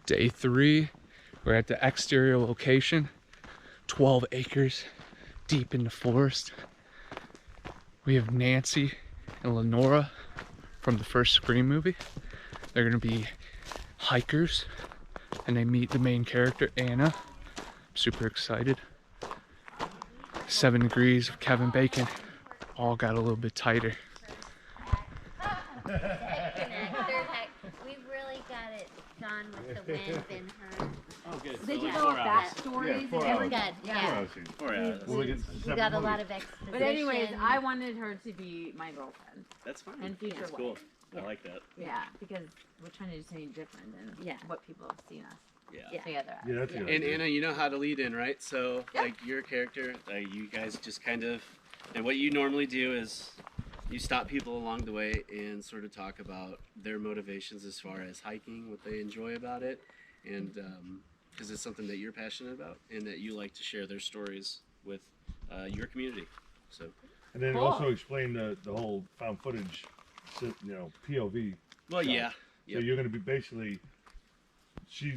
Day 3, we're at the exterior location, 12 acres deep in the forest. We have Nancy and Lenora from the first Scream movie. They're gonna be hikers and they meet the main character, Anna. I'm super excited. 7 degrees of Kevin Bacon. All got a little bit tighter. We really got it done with the wind and her. Oh, good. They So like developed 4 that hours. stories. Yeah, 4 and hours. good. Yeah. 4 hours. We got a lot of exposition. But anyways, I wanted her to be my girlfriend. That's fine. And future That's wife. cool. I like that. Yeah, because we're trying to do something different than what people have seen us Yeah. together as. Yeah, that's good. And Anna, you know how to lead in, right? So, like, your character, you guys just kind of, and what you normally do is you stop people along the way and sort of talk about their motivations as far as hiking, what they enjoy about it, and because it's something that you're passionate about and that you like to share their stories with your community. So. And then also explain the whole found footage, POV. Well, shot. yeah. So you're gonna be basically,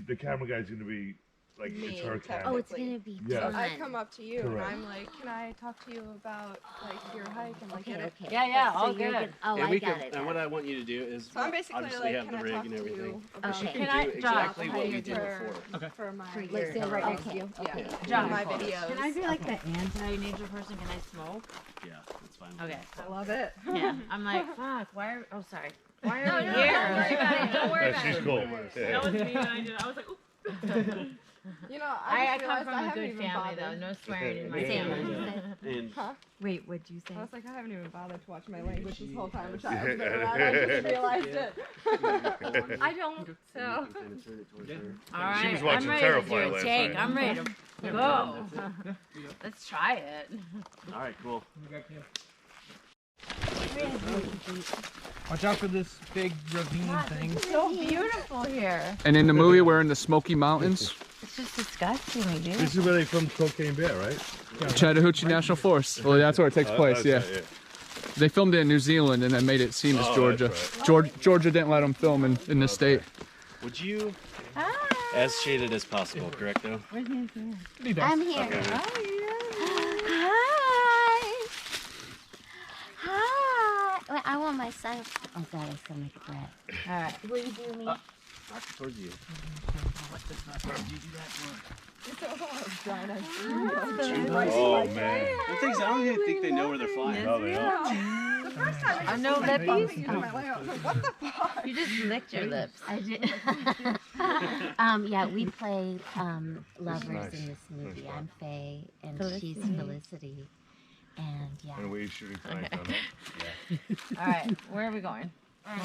the camera guy's gonna be like Me, it's her camera. Oh, it's gonna be Yeah. fun. So I come up to you and Correct. I'm like, can I talk to you about like your hike and like get it? Okay. Yeah, So all you're good. gonna- Oh, And I we got can, it. and what I want you to do is So I'm basically obviously like, have can the I rig talk and to everything. you about Okay. You Can can I do exactly drop what we my did before. for my Like stand right next to you. yeah, John, my videos. Can I be like the anti-nature person? Can I smoke? Yeah, that's fine. Okay. I love it. Yeah. I'm like, fuck, why are, oh, sorry. Why are No, we no, here? don't worry about it. Don't worry Yeah, about she's it. cool. That was me when I did it. I was like, ooh. You know, I just come realized from I a haven't good even family, bothered. though. No swearing in my Sam, family. what did you say? And Huh? Wait, what'd you say? I was like, I haven't even bothered to watch my language this whole time, which I've been around. I just realized it. I don't. So. All She right, was watching I'm ready to do Terrifier a last take. night. I'm ready to go. Let's try it. all right, cool. Watch out for this big ravine thing. It's so beautiful here. And in the movie, we're in the Smoky Mountains, It's just disgusting, dude. This is where they filmed Cocaine Bear, right? Chattahoochee National Forest. Well, that's where it takes place, yeah. That's right, They filmed it in New Zealand and then made it seem as Oh, Georgia. that's Georgia didn't let them film in the state. Would you, Hi. as shaded as possible, correct though? Where's Nancy? I'm here. Okay. Hi. Hi. Wait, I want my son. Oh God, I still make a bread. All right. Will you do me? Towards you. Oh man. The things, I don't even think they know where they're flying. No, they don't. I know lippies. What the fuck? You just licked your lips. I did. Yeah, we play lovers in this movie. I'm Faye and she's Felicity. And yeah. And we shooting flags on that. All right, where are we going?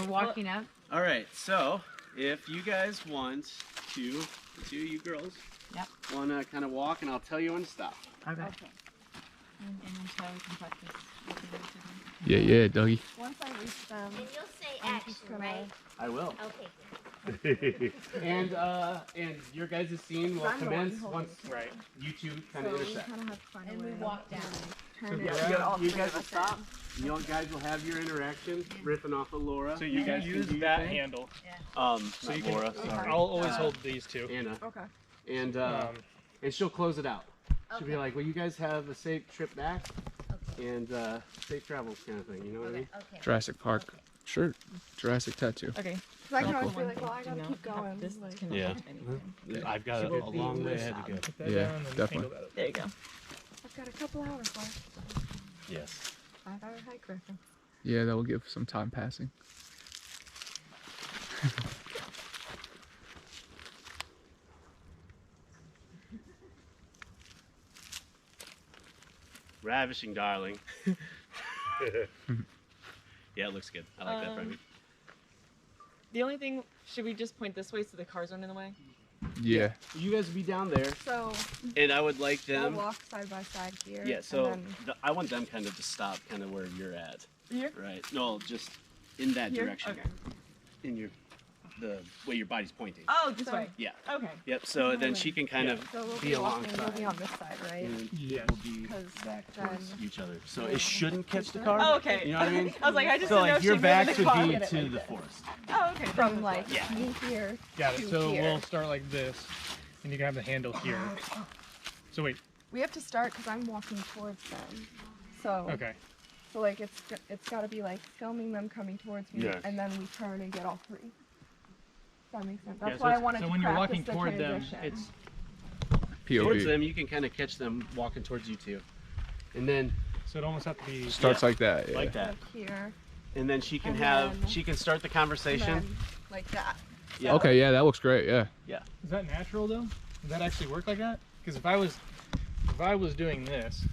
We're walking up. All right, so if you guys want to, the two of you girls, want to kind of walk, and I'll tell you when to stop. Okay. Okay. And until we can practice. Yeah, yeah, Dougie. Once I reach them, And you'll say I'm action, just gonna- right? I will. Okay. And your guys' scene will I'm the one commence holding once it. right you two kind so of we intersect. kind of have to find And a we way walk down. to So turn it yeah, around. you guys will stop. You guys will have your interaction, riffing off of Laura. So you can guys use do your that thing. handle. So you you can- Laura, sorry. I'll always hold these two. Anna. Okay. And she'll close it out. She'll be Okay. like, well, you guys have a safe trip back Okay. and safe travels kind of thing. You know what I mean? Okay. Jurassic Park. Sure. Jurassic tattoo. Okay. So I can Oh, always cool. be like, well, I gotta keep going. Like, Yeah. I've got a long way ahead to go. Put that Yeah, down and definitely. handle that. There you go. I've got a couple hours left. Yes. 5-hour hike reference. Yeah, that will give some time passing. Ravishing, darling. Yeah, it looks good. I like that, Brendan. The only thing, should we just point this way so the cars aren't in the way? Yeah. You guys will be down there, So and I would like we'll them. walk side by side here. Yeah, and so then I want them kind of to stop kind of where you're at. Here? Right. No, just in that Here? direction. Okay. In your. the way your body's pointing. Oh, this So- way. Yeah. Okay. Yep. So then she can kind of So we'll be be walking, alongside. you'll be on this side, right? And Yeah. we'll be Because back then- towards each other. So it shouldn't catch the car. Oh, okay. You know what I mean? I was like, I just So didn't know like if your she backs moved would the car. be Get it to like the this. forest. Oh, okay. From like Yeah. me here Got it. to So here. we'll start like this, and you can have the handle here. So wait. We have to start because I'm walking towards them. So Okay. so like it's got to be like filming them coming towards me, Yes. and then we turn and get all three. Does that make sense? Yeah, That's so why I it's- wanted so to when you're practice walking the toward them, transition. it's Towards POV. them, you can kind of catch them walking towards you too, and then so it almost have to be. Starts like that. Yeah. like that, like here, and then she can And have then- she can start the and conversation. then like that. Yeah. Okay, yeah, that looks great. Yeah. Is that natural though? Does that actually work like that? Because if I was doing this,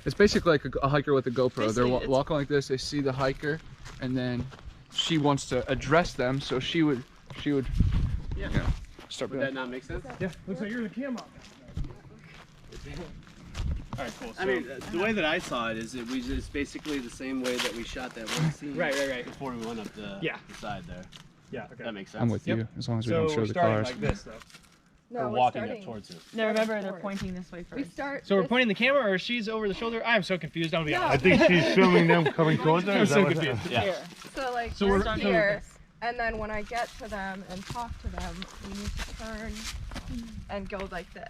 It's basically like a hiker with a GoPro. They're Basically, it's- walking like this. They see the hiker, and then she wants to address them. So she would, Yeah. start. Would that not make sense? yeah, looks like you're the camera. All right, cool. So, I mean, the way that I saw it is it's basically the same way that we shot that one scene. right. Before we went up the, Yeah. the side there. Yeah. Okay. That makes sense. I'm with Yep. you as long as we So don't show we're the starting cars. like this though. No, We're we're walking starting. up towards it. No, remember they're Forward. pointing this way We first. start. So we're this- pointing the camera, or she's over the shoulder. I'm so confused. I'll be No. honest. I think she's filming them coming towards her. I'm Is that so what confused. Yeah. Here. So like So we're we're here, and then when I get to them and talk to them, we need to turn and go like this.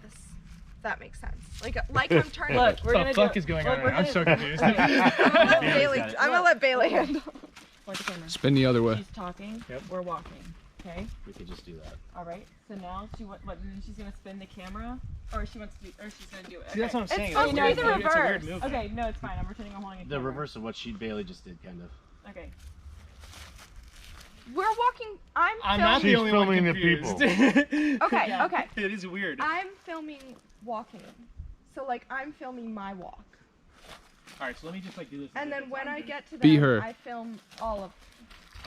If that makes sense. Like I'm turning. Look, we're What gonna the fuck do. is going well, on we're right now? I'm so gonna- confused. I'm gonna let Bailey. got it. I'm gonna let Bailey handle. Point the camera. Spin the other way. She's talking. Yep. We're walking. Okay. We could just do that. All right. So now what? She's gonna spin the camera, or she wants to do, or she's gonna do it. See, that's what I'm It's saying. supposed It's to be weird. the It's a weird reverse. movement. Okay. No, it's fine. I'm pretending I'm holding a The camera. reverse of what Bailey just did, kind of. Okay. We're walking. I'm not the She's only one filming the confused. Okay. Yeah. Okay. It is weird. I'm filming walking. So like I'm filming my walk, All right, so let me just like do this. and then when I get to them, Be her. I film all of.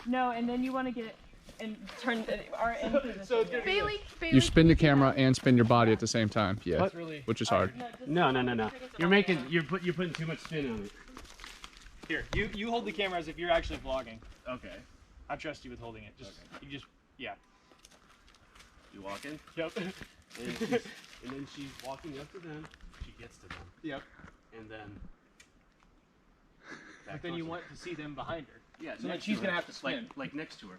No, and then you want to get and turn our end position. so it's gonna be Bailey. You spin the can you camera and spin your body at the same time. Yeah, That's really which is hard. No. You're putting too much spin on it. here. You hold the camera as if you're actually vlogging. Okay. I trust you with holding it. Just yeah. You walking? Yep. And then she's walking up to them. She gets to them. Yep. And then. But then you want to see them behind her. Yeah. So then next she's to gonna her. have to spin. Like next to her.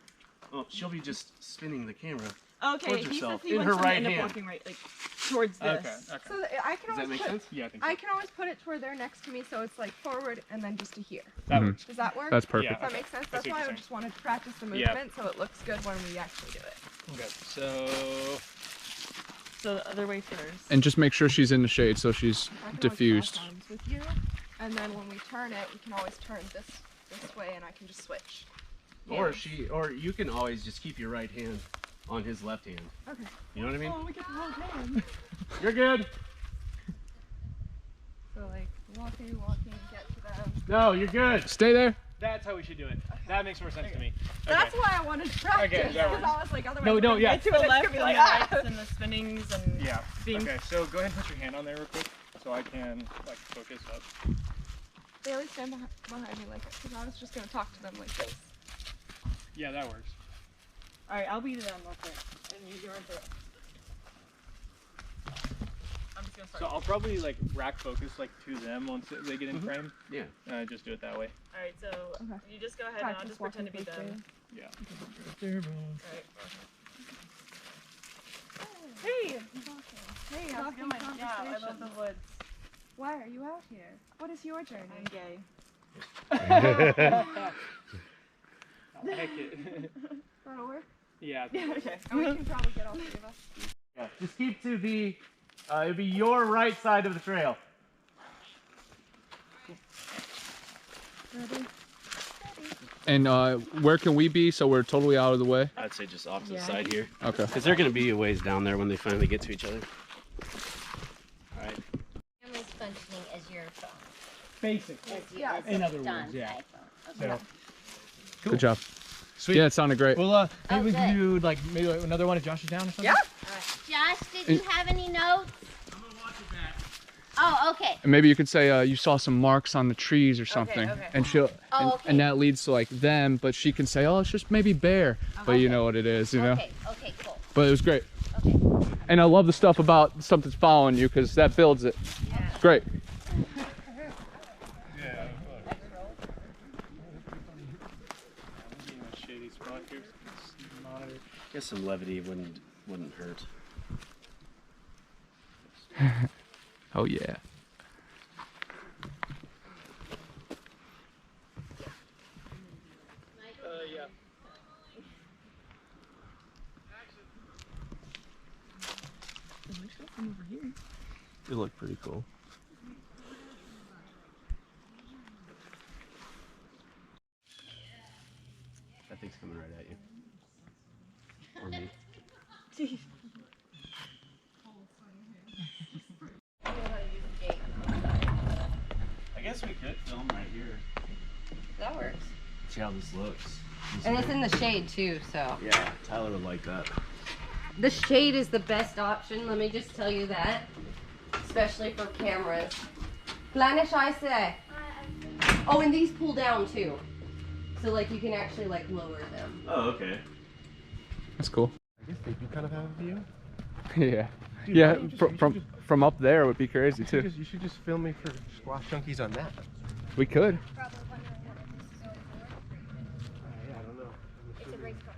Oh, she'll be just spinning the camera. Okay. towards He says herself, he in wants her them to right end up hand. walking right, like towards this. Okay. Okay. So that I can Does that always make put. sense? Yeah, I think so. I can always put it to where they're next to me, so it's like forward and then just to here. That Mhm. works. Does that work? That's perfect. Does that make sense? I That's see what why I you're just wanted to practice the Yeah. movement so it looks good when we actually do it. Okay. So So the other way first. And just make sure she's in the shade so she's I can always diffused. cross arms with you, and then when we turn it, we can always turn this way, and I can just switch. Or you can always just keep your right hand on his left hand. Okay. You know what I mean? Oh, we get the whole hand. You're good. So like walking, get to them. No, you're good. Stay there. that's how we should do it. That makes more sense to me. That's why I wanted to practice. that Because works. I was like, otherwise. No, we're no, gonna yeah. get to To it, the it's left gonna be and like, the ah. rights and the spinnings and Yeah. being Okay. So go ahead and put your hand on there real quick, so I can like focus up. Bailey, stand behind me like this, because I was just gonna talk to them like this. Yeah, that works. All right, I'll be to them real quick, and you're into it. I'm just gonna So start. I'll probably like rack focus like to them once they get in frame. Yeah. Just do it that way. All right, so Okay. you just go ahead and I'll Practice just pretend to be walking them. Yeah. All right. Hey, Hey, how's it Talking going? Yeah, I love the conversations. woods. why are you out here? What is your journey? I'm gay. I like it. That'll work. Yeah. Okay. And we can probably get all three of us. Yeah. Just keep to the. It'll be your right side of the trail. Ready? And where can we be so we're totally out of the way? I'd say just opposite Yeah. side here, Okay. because they're gonna be a ways down there when they finally get to each other. All right. Camera's functioning as your phone. Basic. As Yeah. as In a other done words, yeah. iPhone. Okay. So, Good job. Sweet. Yeah, it sounded great. Well, maybe Oh, we can good. do like maybe another one if Josh is down or something. Yeah. Josh, did you have any notes? Oh, okay. And maybe you could say you saw some marks on the trees or something, okay. and she'll Oh, okay. and that leads to like them, but she can say, oh, it's just maybe bear, but you know what it is, you know. Okay, okay, cool. But it was great. Okay. And I love the stuff about something's following you because that builds it. It's great. I guess some levity wouldn't hurt. Oh yeah. Yeah. It looked pretty cool. That thing's coming right at you. Or me. I guess we could film right here. That works. See how this looks. And it's in the shade too, so. Yeah, Tyler would like that. The shade is the best option, let me just tell you that. Especially for cameras. Planish, I say. Oh, and these pull down too. So like you can actually like lower them. Oh, okay. That's cool. I guess they do kind of have a view. Yeah. Dude, Yeah, why don't you just- from up there would be crazy too. You should just film me for Squash Junkies on that. We could. Yeah, I don't know. It's a race car.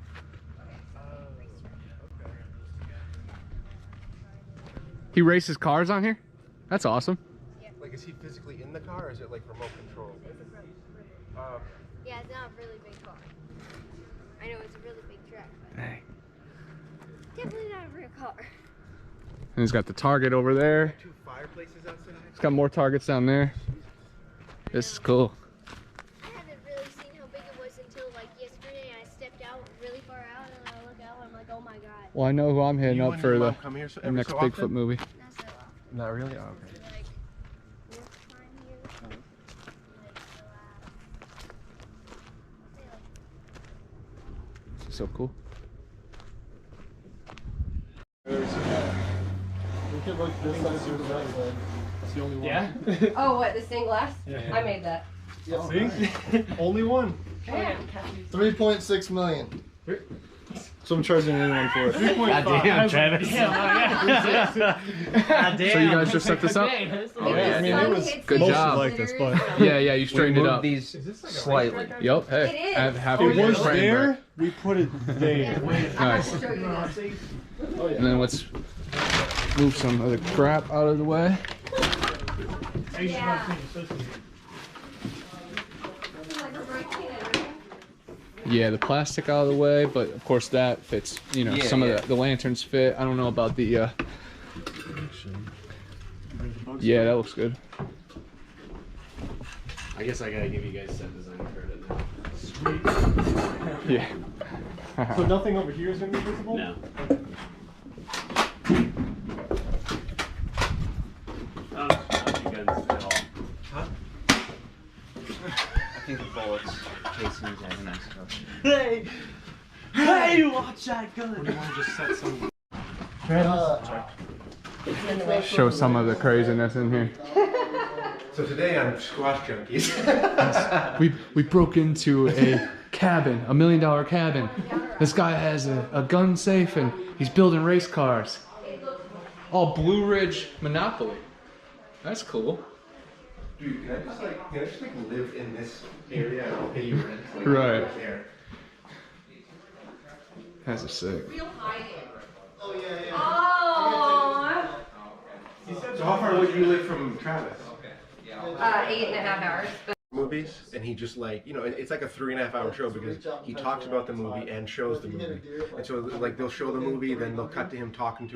He races cars on here? That's awesome. Like, is he physically in the car, or is it like remote control? Yeah, it's not a really big car. I know it's a really big track, but Dang. definitely not a real car. And he's got the target over there. 2 fireplaces outside. He's got more targets down there. This is cool. I haven't really seen how big it was until like yesterday. I stepped out really far out and I look out and I'm like, oh my god. Well, I know who I'm hitting You up and for your the mom come here the every next so Bigfoot often? movie. Not so often. Not really? Oh, okay. Like 4th time here. So, like, So cool. Yeah? Oh, what, the stained glass? Yeah. I made that. See? Only one. Yeah. 3.6 million. So I'm charging anyone for it. 3.5. Goddamn, Travis. So you guys just set this up? Oh, yeah, I mean, it was Good mostly job. like this, but Yeah, yeah, you straightened it up. These slightly. Yup, hey. It is. I have half Oh, a it was frame there. back. We put it there. Nice. I'll show you this. And then let's move some of the crap out of the way. Yeah. Yeah, the plastic out of the way, but of course that fits. You know, Yeah, some yeah. of the lanterns fit. I don't know about the. Yeah, that looks good. I guess I gotta give you guys set design credit now. Yeah. So nothing over here is going to be visible? No. Not you guns at all. I think the bullets casings have nice stuff. Hey! Hey, watch that gun! Or do you want to just set some... Show some of the craziness in here. So today on Squash Junkies. We broke into a cabin, $1 million cabin. This guy has a gun safe and he's building race cars. All Blue Ridge Monopoly. That's cool. Dude, can I just live in this area and I'll pay you rent? Like, Right. There. That's a sick. Oh, yeah, yeah. Oh. So how far would you live from Travis? 8.5 hours. But Movies, and he just like, you know, it's like a 3.5 hour show because he talks about the movie and shows the movie. And so like they'll show the movie, then they'll cut to him talking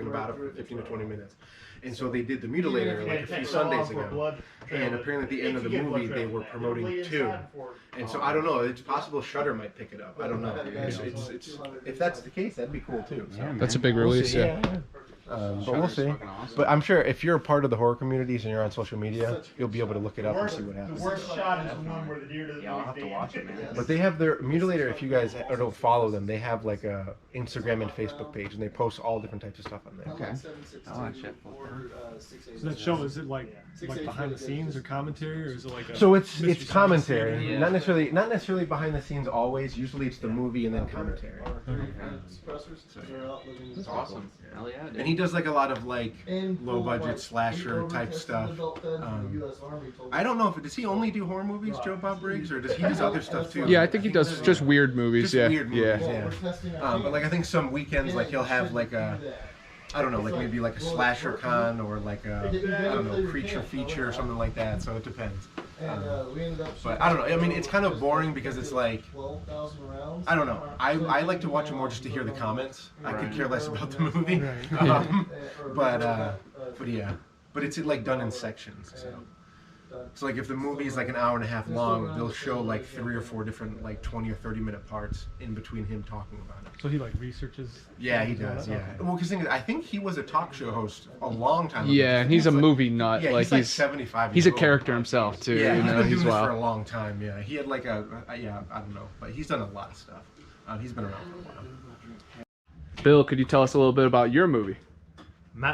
about it for 15 to 20 minutes. And so they did The Mutilator like a few Sundays ago. And apparently at the end of the movie they were promoting 2. And so I don't know, it's possible Shudder might pick it up. I don't know. It's if that's the case, that'd be cool too. So. That's a big release, yeah. But we'll see. But I'm sure if you're a part of the horror communities and you're on social media, you'll be able to look it up and see what happens. The worst shot is the one where the deer doesn't. Yeah, I'll have to watch it, man. But they have their Mutilator. If you guys don't follow them, they have like a Instagram and Facebook page, and they post all different types of stuff on there. Okay. I'll watch it. So that show, is it like behind the scenes or commentary, or is it like a? So it's commentary, not necessarily behind the scenes always. Usually it's the movie and then commentary. That's awesome. Hell yeah, dude. And he does like a lot of like low budget slasher type stuff. I don't know if does he only do horror movies, Joe Bob Briggs, or does he do other stuff too? Yeah, I think he does just weird movies. Just Yeah, weird movies, yeah. But like I think some weekends like he'll have like a, I don't know, like maybe like a slasher con or like a, I don't know, creature feature or something like that. So it depends. But I don't know. I mean, it's kind of boring because it's like, I don't know. I like to watch it more just to hear the comments. I could care less about the movie. But yeah. But it's like done in sections. So like if the movie is like an hour and a half long, they'll show like 3 or 4 different like 20 or 30-minute parts in between him talking about it. So he like researches. Yeah, he does. Yeah. Well, because I think he was a talk show host a long time ago. Yeah, and he's a movie nut. Yeah, like he's 75. He's a years character old. himself too. Yeah, you he's know, been doing this wild. for a long time. Yeah, he had like a yeah, I don't know, but he's done a lot of stuff. He's been around for a while. Bill, could you tell us a little bit about your movie?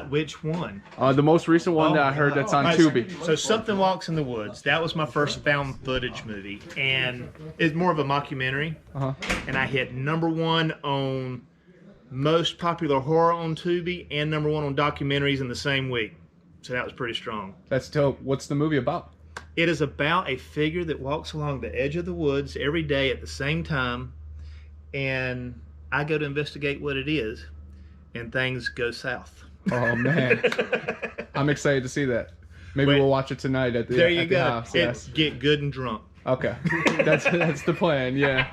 Which one? The most recent one that I heard that's on Tubi. So Something Walks in the Woods. That was my first found footage movie, and it's more of a mockumentary. And I hit #1 on most popular horror on Tubi and #1 on documentaries in the same week. So that was pretty strong. That's dope. What's the movie about? It is about a figure that walks along the edge of the woods every day at the same time, and I go to investigate what it is, and things go south. Oh man, I'm excited to see that. Maybe we'll watch it tonight at the there you at the go. house. Yes. Get good and drunk. Okay, that's the plan. Yeah,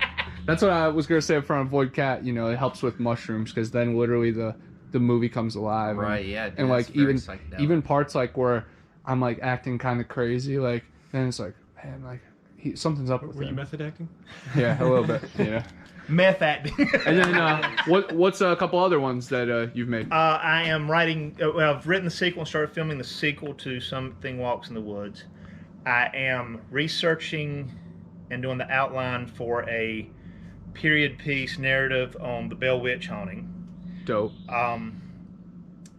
that's what I was gonna say up front. Avoid cat. You know, it helps with mushrooms because then literally the movie comes alive. Right. And, Yeah. and like very psychedelic. even parts like where I'm like acting kind of crazy, like then it's like man, like something's up with Were you him. method acting? Yeah, a little bit. Yeah. Meth acting. And then what's a couple other ones that you've made? I am writing. Well, I've written the sequel and started filming the sequel to Something Walks in the Woods. I am researching and doing the outline for a period piece narrative on the Bell Witch haunting. Dope.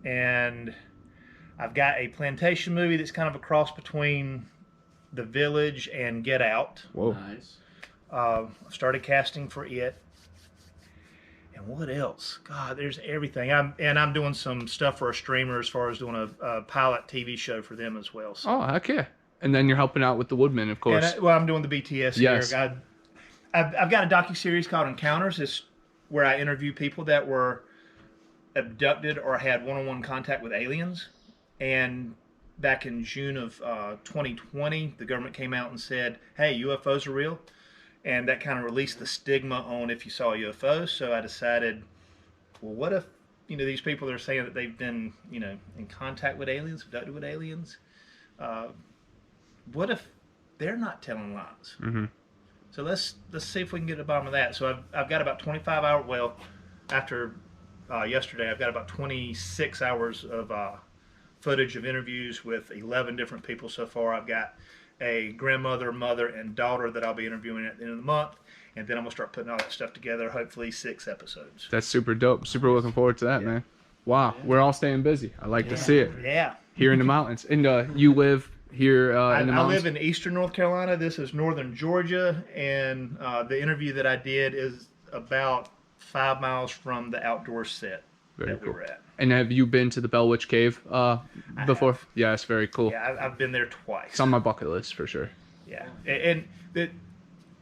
And I've got a plantation movie that's kind of a cross between The Village and Get Out. Whoa. Nice. I started casting for it. And what else? God, there's everything. I'm doing some stuff for a streamer as far as doing a pilot TV show for them as well. So. Oh, heck yeah. And then you're helping out with the Woodmen, of course. And I'm doing the BTS yes. here. I've got a docuseries called Encounters. It's where I interview people that were abducted or had one-on-one contact with aliens. And back in June of 2020, the government came out and said, hey, UFOs are real. And that kind of released the stigma on if you saw UFOs. So I decided, well, what if, these people are saying that they've been, in contact with aliens, abducted with aliens. What if they're not telling lies? Mm-hmm. So let's see if we can get to the bottom of that. So I've got about 25 hours. Well, after yesterday, I've got about 26 hours of footage of interviews with 11 different people so far. I've got a grandmother, mother, and daughter that I'll be interviewing at the end of the month. And then I'm going to start putting all that stuff together, hopefully 6 episodes. That's super dope. Super looking forward to that, man. Wow, we're all staying busy. I like to see it. Yeah. Here in the mountains. And you live here in the mountains? I live in eastern North Carolina. This is northern Georgia. And the interview that I did is about 5 miles from the outdoor set that we were at. And have you been to the Bell Witch Cave before? Yeah, it's very cool. Yeah, I've been there twice. It's on my bucket list for sure. Yeah,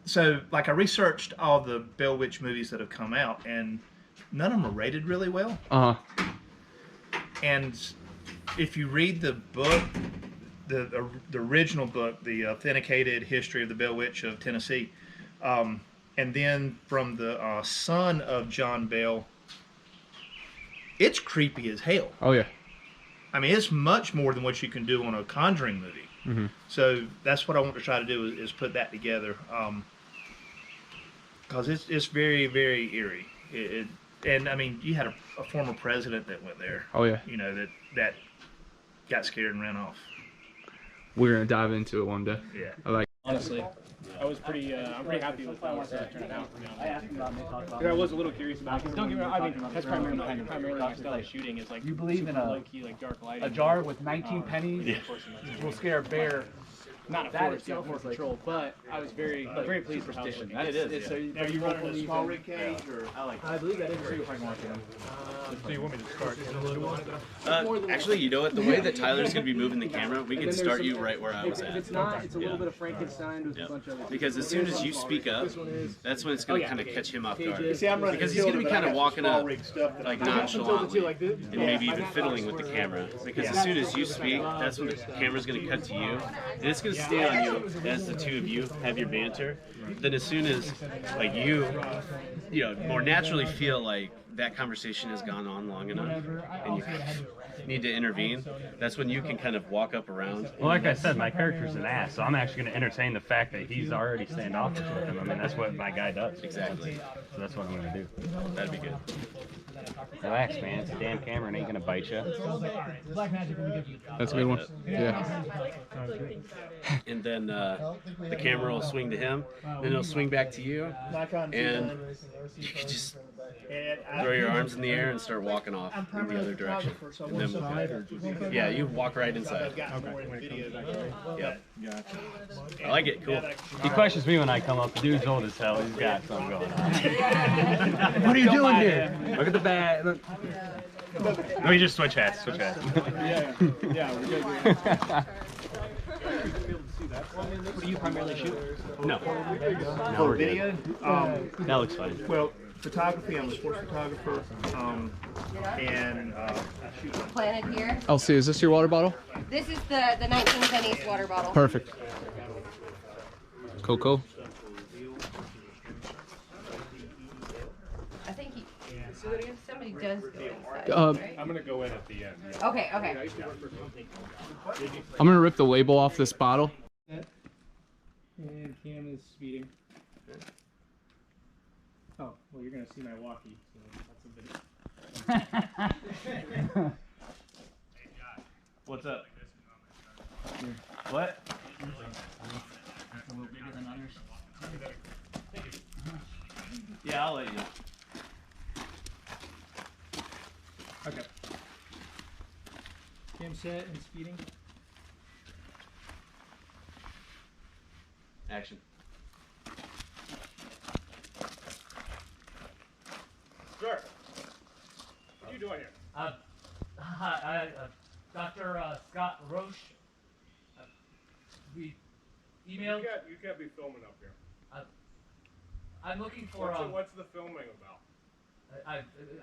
so I researched all the Bell Witch movies that have come out, and none of them are rated really well. And if you read the book, the original book, The Authenticated History of the Bell Witch of Tennessee, and then from the son of John Bell, it's creepy as hell. Oh, yeah. I mean, it's much more than what you can do on a Conjuring movie. Mm-hmm. So that's what I want to try to do is put that together. Because it's very, very eerie. and I mean, you had a former president that went there. Oh yeah. You know that got scared and ran off. We're gonna dive into it one day. Yeah. I like. Honestly, I was pretty. I'm pretty happy with how it turned out. To be honest. I was a little curious about it. 'Cause don't get me wrong. I mean, that's primarily my style of shooting is like. You believe in low key, like dark lighting. a jar with 19 pennies will scare a bear. Not a forest, yeah, more control, but I was very pleased with how it looked. It is. So Are you running a small rig cage or? I believe that is true if I can watch it. So you want me to start? Actually, you know what? The way that Tyler's going to be moving the camera, we can start you right where I was at. If it's not, it's a little bit of Frankenstein with a bunch of. Because as soon as you speak up, that's when it's going to kind of catch him off guard. See, I'm running Because he's going to be kind of walking up like Like nonchalantly and maybe even fiddling with the camera. Because as soon as you speak, that's when the camera's going to cut to you, and it's going to stay on you as the two of you have your banter. Then as soon as like you know, more naturally feel like that conversation has gone on long enough and you need to intervene, that's when you can kind of walk up around. Well, like I said, my character's an ass, so I'm actually going to entertain the fact that he's already standoffish with him. I mean, that's what my guy does. Exactly. So that's what I'm going to do. That'd be good. Relax, man. It's a damn camera and ain't going to bite you. That's a good one. Yeah. And then the camera will swing to him, then it'll swing back to you, and you can just throw your arms in the air and start walking off in the other direction. And then, yeah, you walk right inside. Yep. I like it. Cool. He questions me when I come up. The dude's old as hell. He's got something going on. What are you doing here? Look at the bag. Let me just switch hats. Switch hats. Yeah, we're good. What do you primarily shoot? No. For video, That looks fine. well, photography. I'm a sports photographer, and I shoot. Planted here. Elsie, is this your water bottle? This is the 19 pennies water bottle. Perfect. Cool. I think somebody does go inside. Right? I'm gonna go in at the end. Okay. I'm gonna rip the label off this bottle. And Cam is speeding. Oh, well, you're gonna see my walkie, so that's a bit. What's up? What? A little bigger than others. Yeah, I'll let you. Okay. Cam set and speeding. Action. Sure. What are you doing here? Dr. Scott Roche. We emailed. You can't be filming up here. I'm looking for. What's the filming about?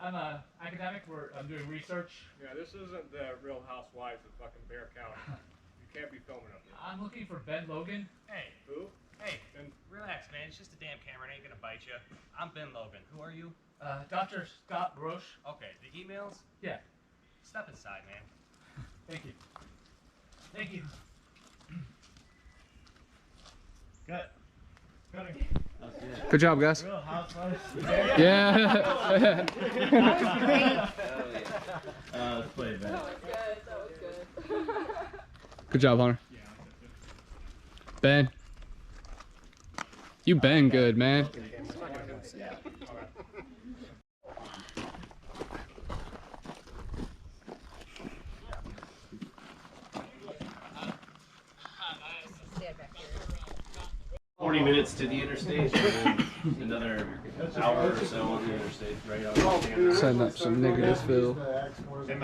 I'm a academic. I'm doing research. Yeah, this isn't the Real Housewives of fucking Bear County. You can't be filming up here. I'm looking for Ben Logan. Hey. Who? Hey. Relax, man. It's just a damn camera. It ain't gonna bite you. I'm Ben Logan. Who are you? Dr. Scott Roche. Okay. The emails? Yeah. Step inside, man. Thank you. Thank you. Good. Good job, guys. Real Housewives. Yeah. Let's play it back. That was good. Good job, Hunter. Ben. You been good, man. Stand back here. 40 minutes to the interstate, and then another hour or so on the interstate. Right out. Setting up some negative fill. Am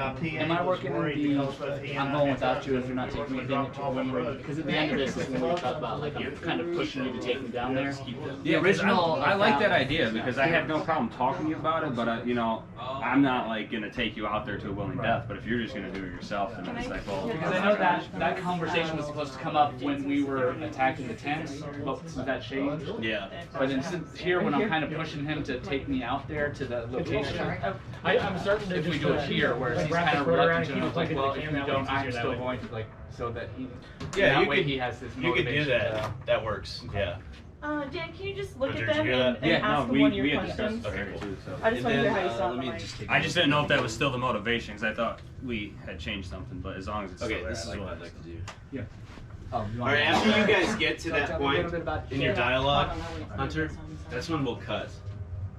I working in the? I'm going without you if you're not taking me down to one. Because at the end of this is when we talk about like I'm kind of pushing you to take me down there. The original. I like that idea because I have no problem talking to you about it, but you know, I'm not like gonna take you out there to a willing death. But if you're just gonna do it yourself, then it's like, well. Because I know that conversation was supposed to come up when we were attacking the tents, but that changed. Yeah. But then since here, when I'm kind of pushing him to take me out there to the location, I'm certain if we do it here, whereas he's kind of reluctant to, and I was like, well, if we don't, I'm still going to, like, so that he, Yeah, that you way could, he has this you could do motivation. that. That works. Yeah. Dan, can you just look Did at you them hear and, that? and Yeah, ask no, them one of we your had discussed questions? stuff here too. So. I just want to hear how you sound. I just didn't know if that was still the motivation, because I thought we had changed something, but as long as it's still there, this is I like what that. I'd like to do. Yeah. All right, after you guys get to that point in your dialogue, Hold on, I wouldn't- Hunter, that's when we'll cut.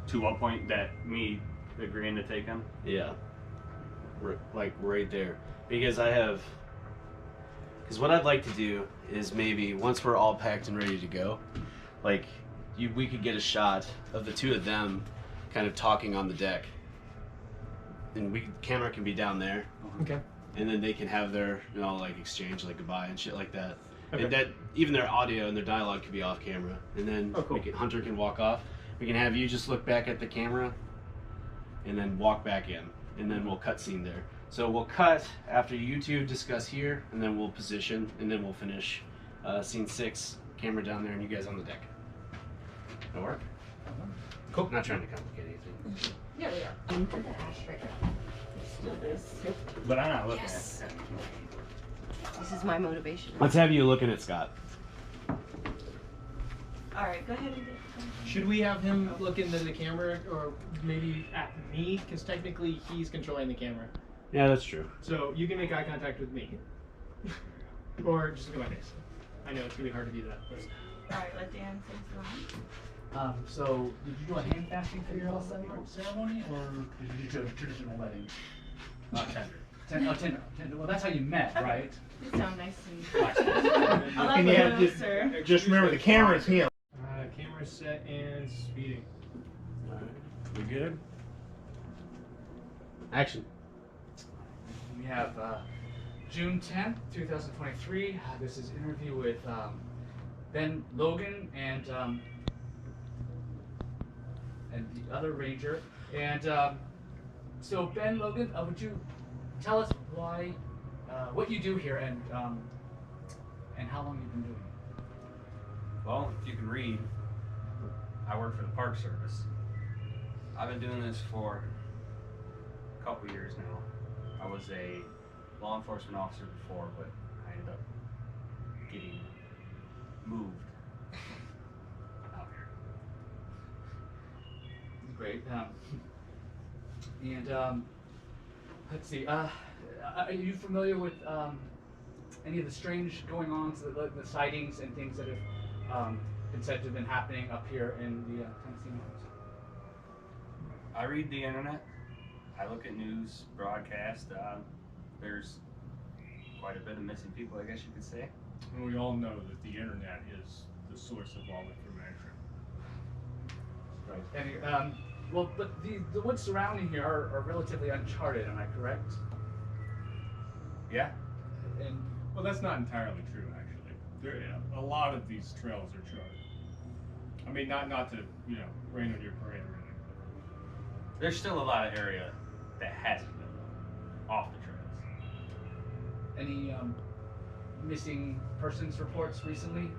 To what point that me agreeing to take him? Yeah. Like right there. Because what I'd like to do is maybe once we're all packed and ready to go, like we could get a shot of the two of them kind of talking on the deck. And camera can be down there. Okay. And then they can have their, like exchange, like goodbye and shit like that. Okay. And that even their audio and their dialogue could be off camera. And then Hunter can walk off. We can have you just look back at the camera and then walk back in. And then we'll cut scene there. So we'll cut after you two discuss here, and then we'll position, and then we'll finish scene 6, camera down there, and you guys on the deck. That'll work? Cool. Not trying to complicate anything. Yeah, we are. Into the ash right now. Let's do this. But I'm not looking Yes. at it. This is my motivation. Let's have you looking at Scott. All right, go ahead and get. Should we have him look into the camera, or maybe at me? Because technically he's controlling the camera. Yeah, that's true. So you can make eye contact with me. Or just look at my face. I know it's going to be hard to do that. But... All right, let Dan say something. So, did you do a hand fasting for your ceremony, or did you do a traditional wedding? Tender. Well, that's how you met, right? You sound nice to me. I'll And let yeah, you know, sir. just remember the camera's him. Camera's set and speeding. We good? Action. We have June 10th, 2023. This is interview with Ben Logan and the other ranger. And so Ben Logan, would you tell us why, what you do here and how long you've been doing it? Well, if you can read, I work for the Park Service. I've been doing this for a couple years now. I was a law enforcement officer before, but I ended up getting moved out here. Great. Let's see. Are you familiar with any of the strange going-ons, the sightings and things that have been said to have been happening up here in the Tennessee mountains? I read the internet. I look at news broadcast. There's quite a bit of missing people, I guess you could say. And we all know that the internet is the source of all information. Right. And, well, but the woods surrounding here are relatively uncharted, am I correct? Yeah. And Well, that's not entirely true, actually. A lot of these trails are charted. I mean, not to rain on your parade or anything. There's still a lot of area that hasn't been off the trails. any missing persons reports recently?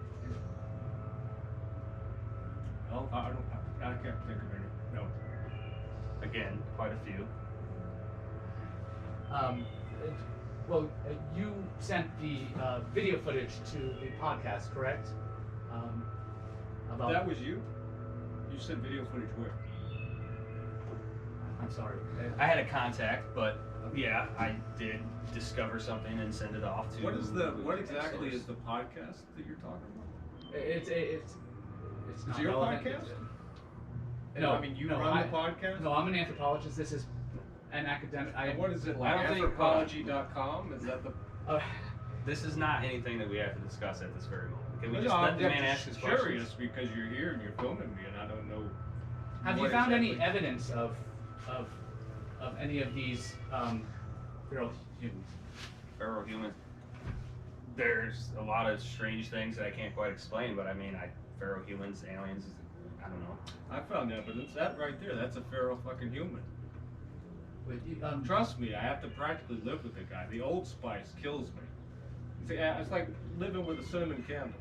No, I can't think of any. No. Again, quite a few. You sent the video footage to the podcast, correct? That was you? You sent video footage where? I'm sorry. I had a contact, but yeah, I did discover something and send it off to. What exactly is the podcast that you're talking about? It's Is not it your relevant. podcast? No, I mean, you no, run the podcast? No, I'm an anthropologist. This is an academic. What is it, like anthropology.com? Is that the... This is not anything that we have to discuss at this very moment. Can we Well, just no, let I'm the man ask his just questions? curious because you're here and you're filming me and I don't know. Have you what found any exactly- evidence of any of these feral humans? Feral humans. There's a lot of strange things that I can't quite explain, but I mean, feral humans, aliens, I don't know. I found evidence. That right there, that's a feral fucking human. Wait, Trust me, I have to practically live with the guy. The Old Spice kills me. It's like living with a cinnamon candle.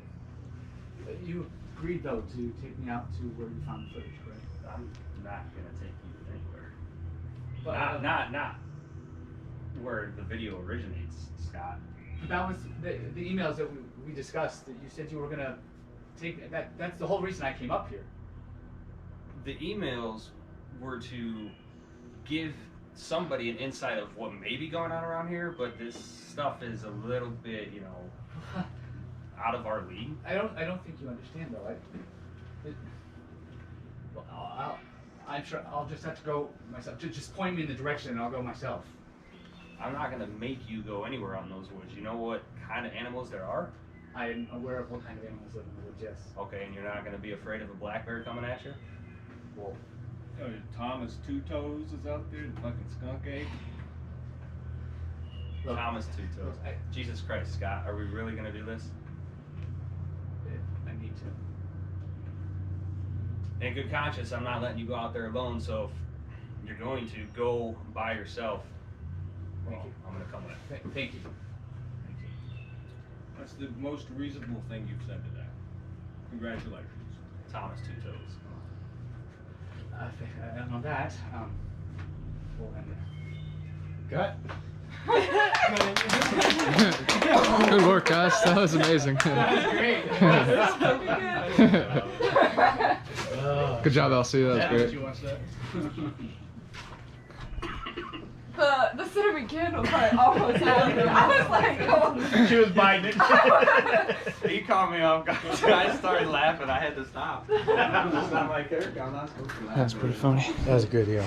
You agreed though to take me out to where you found the footage, correct? I'm not gonna take you anywhere. But, not where the video originates, Scott. That was the emails that we discussed. That you said you were gonna take that. That's the whole reason I came up here. The emails were to give somebody an insight of what may be going on around here, but this stuff is a little bit, you know, out of our league. I don't think you understand though. I'll just have to go myself. Just point me in the direction and I'll go myself. I'm not gonna make you go anywhere on those woods. You know what kind of animals there are? I am aware of what kind of animals live in the woods, yes. Okay, and you're not gonna be afraid of a black bear coming at you? Well, Thomas Two Toes is out there, the fucking skunk ape. Thomas Two Toes. Jesus Christ, Scott, are we really gonna do this? I need to. In good conscience, I'm not letting you go out there alone, so if you're going to go by yourself, well, I'm gonna come with. Thank you. That's the most reasonable thing you've said today. Congratulations. Thomas Two Toes. And on that, we'll end it. Cut. Good work, guys. That was amazing. That was great. Good job, Elsie. That was great. Did you watch that? The cinnamon candle part almost happened. I was like, oh. She was biting it. He caught me off guard. I started laughing. I had to stop. That's not my character. I'm not supposed to laugh. That's pretty funny. That was a good deal.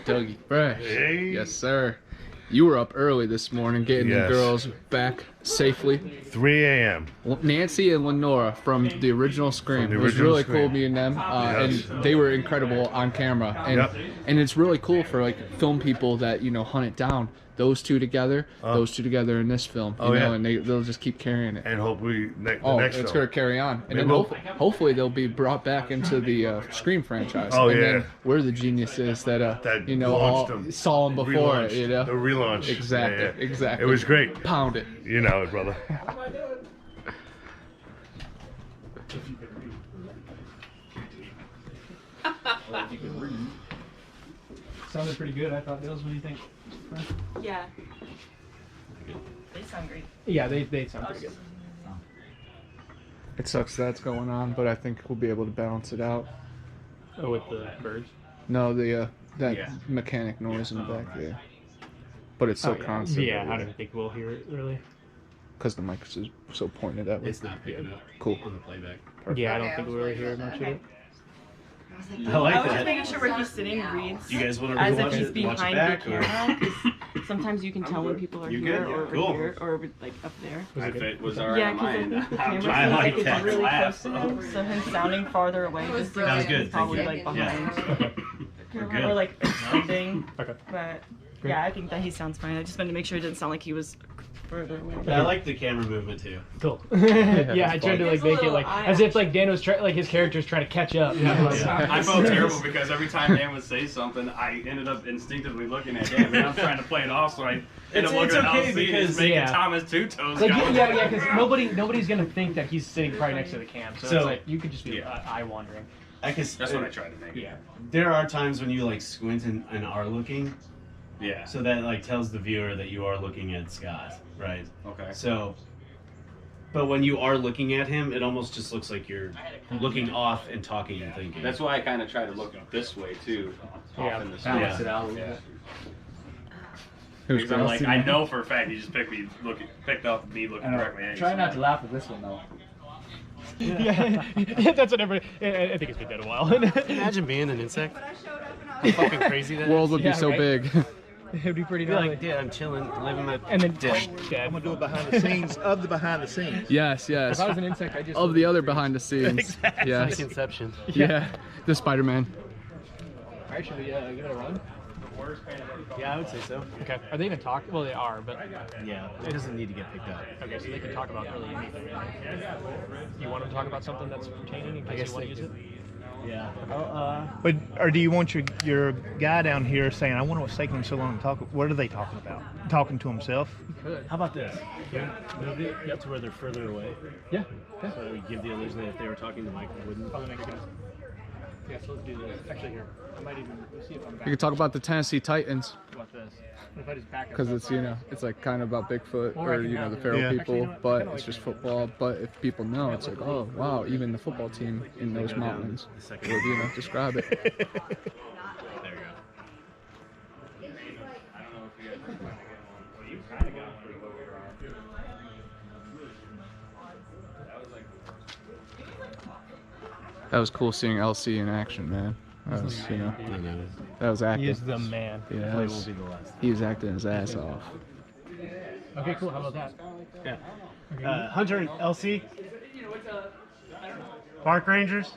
Dougie Fresh. Hey. Yes, sir. You were up early this morning getting the Yes. girls back safely. 3 a.m. Nancy and Lenora from the original Scream. From the It was original really Scream. cool meeting them, Yes. and they were incredible on camera. And Yep. and it's really cool for like film people that hunt it down. Those two together in this film. You know, and they'll just keep carrying it. And hopefully the Oh, next it's film. going to carry on, and They then will. hopefully they'll be brought back into the Scream franchise. Oh, and yeah. then we're the geniuses that launched them. saw them before it. Relaunched. The relaunch. Exactly, Yeah, yeah. exactly. It was great. Pound it. You know it, brother. If you could read. Sounded pretty good, I thought. Dales, what do you think? Yeah. They sound great. Yeah, they sound pretty good. It sucks that's going on, but I think we'll be able to balance it out. Oh, with the birds? No, that mechanic noise in the back there. But it's so constant. Yeah, I don't think we'll hear it really. Because the mic is so pointed that way. It's not picking up Cool. on the playback. Perfect. Yeah, I don't think we'll really hear much of it. I like I was that. just making sure where he's sitting reads You guys want to as watch if he's it behind back, the or- camera, because sometimes you can tell when people are You here good? or over Cool. here or like up there. If it was alright Yeah, on because mine, I think the I'm camera trying feels like like that it's really laugh. close to him, so him sounding farther away just feels That was like good, he's probably thank like you. behind. We're good. Or like extending. Okay. But Great. yeah, I think that he sounds fine. I just wanted to make sure it didn't sound like he was further away. I like the camera movement too. Cool. Yeah, Yeah, I tried to like make it like as if like Dan was trying, like his character's trying to catch up. I felt terrible because every time Dan would say something, I ended up instinctively looking at Dan, and I'm trying to play it off, so I ended up looking at okay LC because- and making yeah. Thomas Two Toes. Like, go. yeah, because nobody's gonna think that he's sitting right next to the cam, so, it's like you could just be eye wandering. That's what I tried to make. Yeah. There are times when you like squint and are looking. Yeah. So that like tells the viewer that you are looking at Scott, right? Okay. So, but when you are looking at him, it almost just looks like you're looking off and talking and thinking. That's why I kind of try to look this way too. Yeah, off in the balance side. it out a little bit. Because I'm like, I know for a fact he just picked up me looking directly at you. Try not to laugh at this one though. Yeah, that's what everybody. I think it's been dead a while. Imagine being an insect. How fucking crazy that World would be Yeah, so right? big. It'd be pretty Be gnarly. like, yeah, I'm chilling, living my And then dead. I'm gonna do it behind the scenes of the behind the scenes. Yes, yes. If I was an insect, I just Of the other behind the scenes. Exactly. Yes. Like Inception. Yeah. The Spider-Man. Alright, should we give it a run? Yeah, I would say so. Okay. Are they even talking? Well, they are, but Yeah, it doesn't need to get picked up. okay, so they can talk about really anything. You want them to talk about something that's pertaining in I case guess you want they to use it? Yeah. But or do you want your guy down here saying, "I wonder what's taking him so long to talk"? What are they talking about? Talking to himself? How about this? Can we move it to where they're further away? Yeah. So we give the illusion that if they were talking, the mic wouldn't. Probably makes sense. Yeah, so let's do this. Actually, here, I might even see if I'm back. We could talk about the Tennessee Titans. about this? What if I just back up? Because it's, you know, it's like kind of about Bigfoot or, you know, the feral people, but it's just football. But if people know, it's like, oh, wow, even the football team in those mountains would, you know, describe it. There you go. Well, you kind of got one pretty over your arm. That was cool seeing LC in action, man. That was, you know, that was acting. He is the man. Yeah, Play will be the last. he was acting his ass off. Okay, cool. How about that? Yeah. Okay. Hunter and LC. Park Rangers.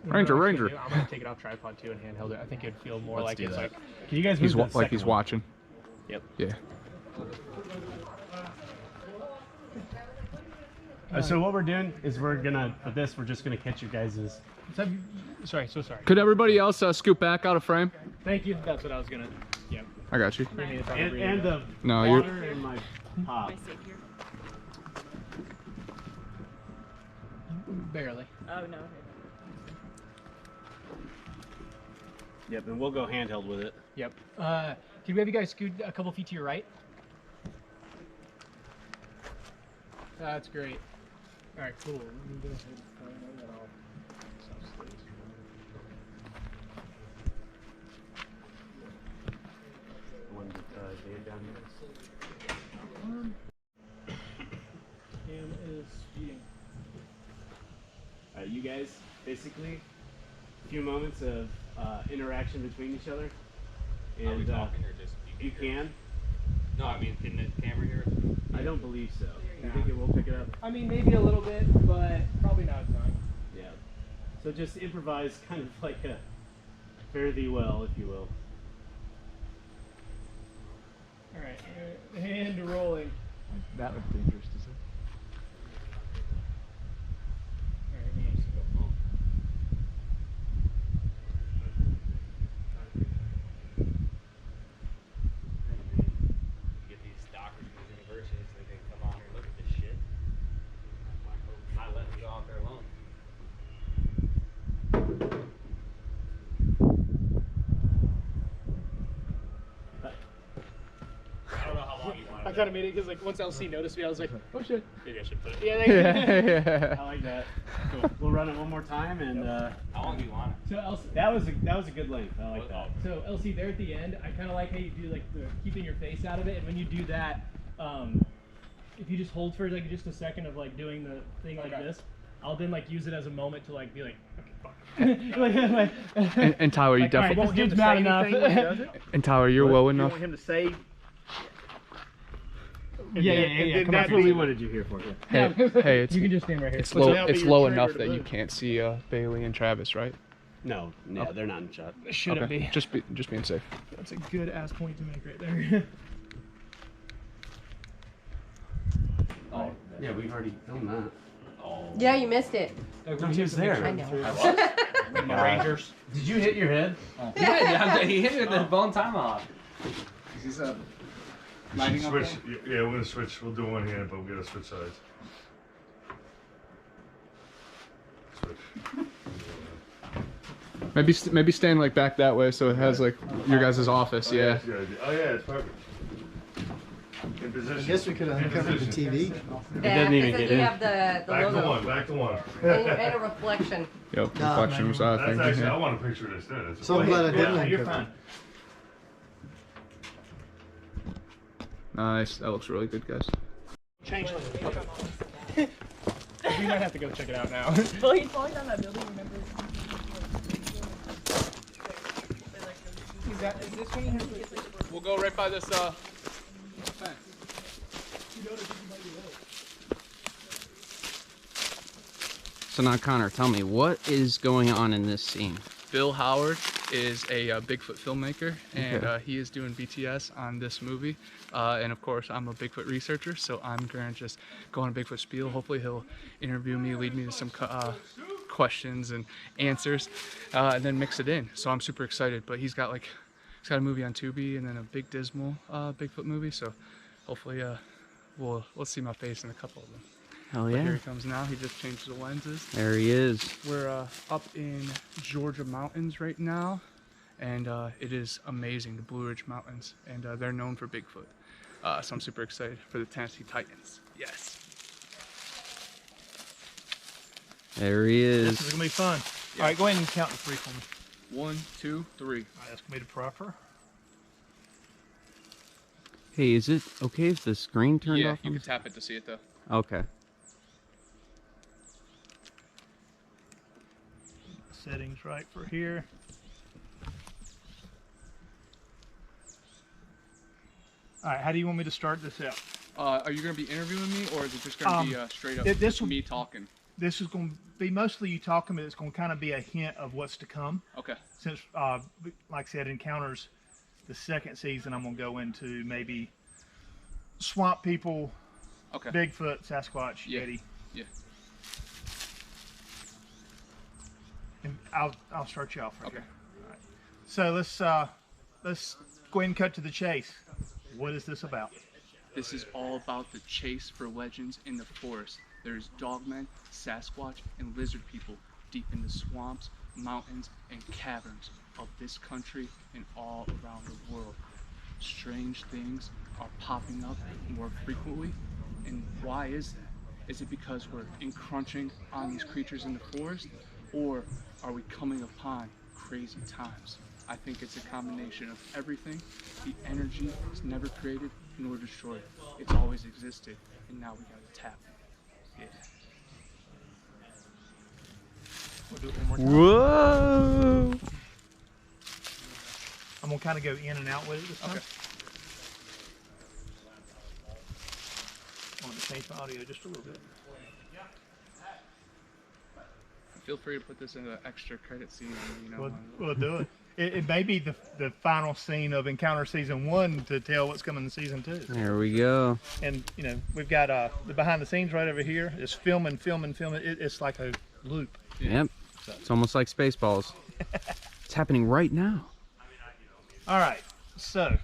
Ranger. I'm gonna take it off tripod too and handheld it. I think it'd feel more like it's that. like. Can you guys move He's to the like he's second one? watching. Yep. Yeah. So what we're doing is we're just gonna catch you guys'. Sorry. Could everybody else scoot back out of frame? Thank you. That's what I was gonna. Yeah. I got you. And the No, water in my pop. Barely. Oh no. Yep, and we'll go handheld with it. Yep. Can we have you guys scoot a couple feet to your right? That's great. All right, cool. Let me go ahead and find that all. One that they had down here. Cam is speeding. You guys, basically, a few moments of interaction between each other. And, Are we talking or just you can? No, I mean, can the camera hear us? I don't believe so. You think it will pick it up? I mean, maybe a little bit, but probably not a ton. Yeah. So just improvise kind of like a fare thee well, if you will. All right, and rolling. That looked dangerous to say. All right, I'm just gonna go. Get these doctors from the university so they can come out here and look at this shit. Not letting them go out there alone. I don't know how long you want. I kind of made it because like once LC noticed me, I was like, oh shit. Maybe I should put it. Yeah, Yeah. I like that. Cool. We'll run it one more time and How long do you want it? So LC, that was a good length. I like that. So LC, there at the end, I kind of like how you do like the keeping your face out of it, and when you do that, if you just hold for like just a second of like doing the thing like this, I'll then like use it as a moment to like be like, okay, fuck. And Tyler, you like, definitely. this dude's mad enough. And Tyler, you're low You enough. want him to say? Yeah. That's what we wanted you here for. Hey, it's You can just stand right here. it's low enough that you can't see Bailey and Travis, right? No, they're not in shot. Shouldn't Okay. be. Just being safe. That's a good ass point to make right there. Oh, yeah, we've already filmed that. Yeah, you missed it. No, he was there. I know. The Rangers. Did you hit your head? Yeah, he hit it the bone time off. He's Lighting up switch. Yeah, we're gonna switch. We'll do one hand, but we gotta switch sides. Switch. Maybe stand like back that way so it has like your guys' office. Yeah. Oh yeah, it's perfect. In position. I guess we could have uncovered the TV. Yeah, even because get then you in. have the Back logo. to one. Back to one. And a reflection. Yep. Reflection was I That's think. actually. Yeah. I want a picture of this. There. That's So I'm glad I didn't Yeah, you're uncover fine. Nice. That looks really good, guys. Change We might have to go check it out now. Well, he's falling down that building, remember? Is this one? We'll go right by this fence. So now, Connor, tell me, what is going on in this scene? Bill Howard is a Bigfoot filmmaker, and he is doing BTS on this movie. And of course, I'm a Bigfoot researcher, so I'm going to just go on a Bigfoot spiel. Hopefully, he'll interview me, lead me to some questions and answers, and then mix it in. So I'm super excited. But he's got a movie on TUBI and then a big dismal Bigfoot movie. So hopefully, we'll see my face in a couple of them. Hell But yeah. here he comes now. He just changed the lenses. There he is. We're up in Georgia mountains right now, and it is amazing, the Blue Ridge Mountains, and they're known for Bigfoot. So I'm super excited for the Tennessee Titans. Yes. There he is. This is gonna be fun. Yeah. All right, go ahead and count to 3 for me. 1, 2, 3. All right, that's gonna be the proper. Hey, is it okay if the screen turned Yeah, off? you can tap it to see it though. Okay. Settings right for here. All right, how do you want me to start this out? Are you going to be interviewing me, or is it just going to be straight up me talking? This is going to be mostly you talking, but it's going to kind of be a hint of what's to come. Okay. Since, like I said, Encounters, the second season, I'm going to go into maybe swamp people, okay, Bigfoot, Sasquatch, yeah. Yeti. Yeah. And I'll start you off right Okay. here. All right. So let's go ahead and cut to the chase. What is this about? This is all about the chase for legends in the forest. There's dogmen, Sasquatch, and lizard people deep in the swamps, mountains, and caverns of this country and all around the world. Strange things are popping up more frequently, and why is that? Is it because we're encroaching on these creatures in the forest, or are we coming upon crazy times? I think it's a combination of everything. The energy is never created nor destroyed. It's always existed, and now we gotta tap it. Yeah. We'll do it one more time. Whoa! I'm gonna kind of go in and out with it this time. Okay. I want to change my audio just a little bit. Feel free to put this in an extra credit scene. You know, We'll do it. It may be the final scene of Encounter Season 1 to tell what's coming in Season 2. There we go. And, you know, we've got the behind the scenes right over here. It's filming. It's like a loop. Yep. It's almost like Spaceballs. It's happening right now. All right. So,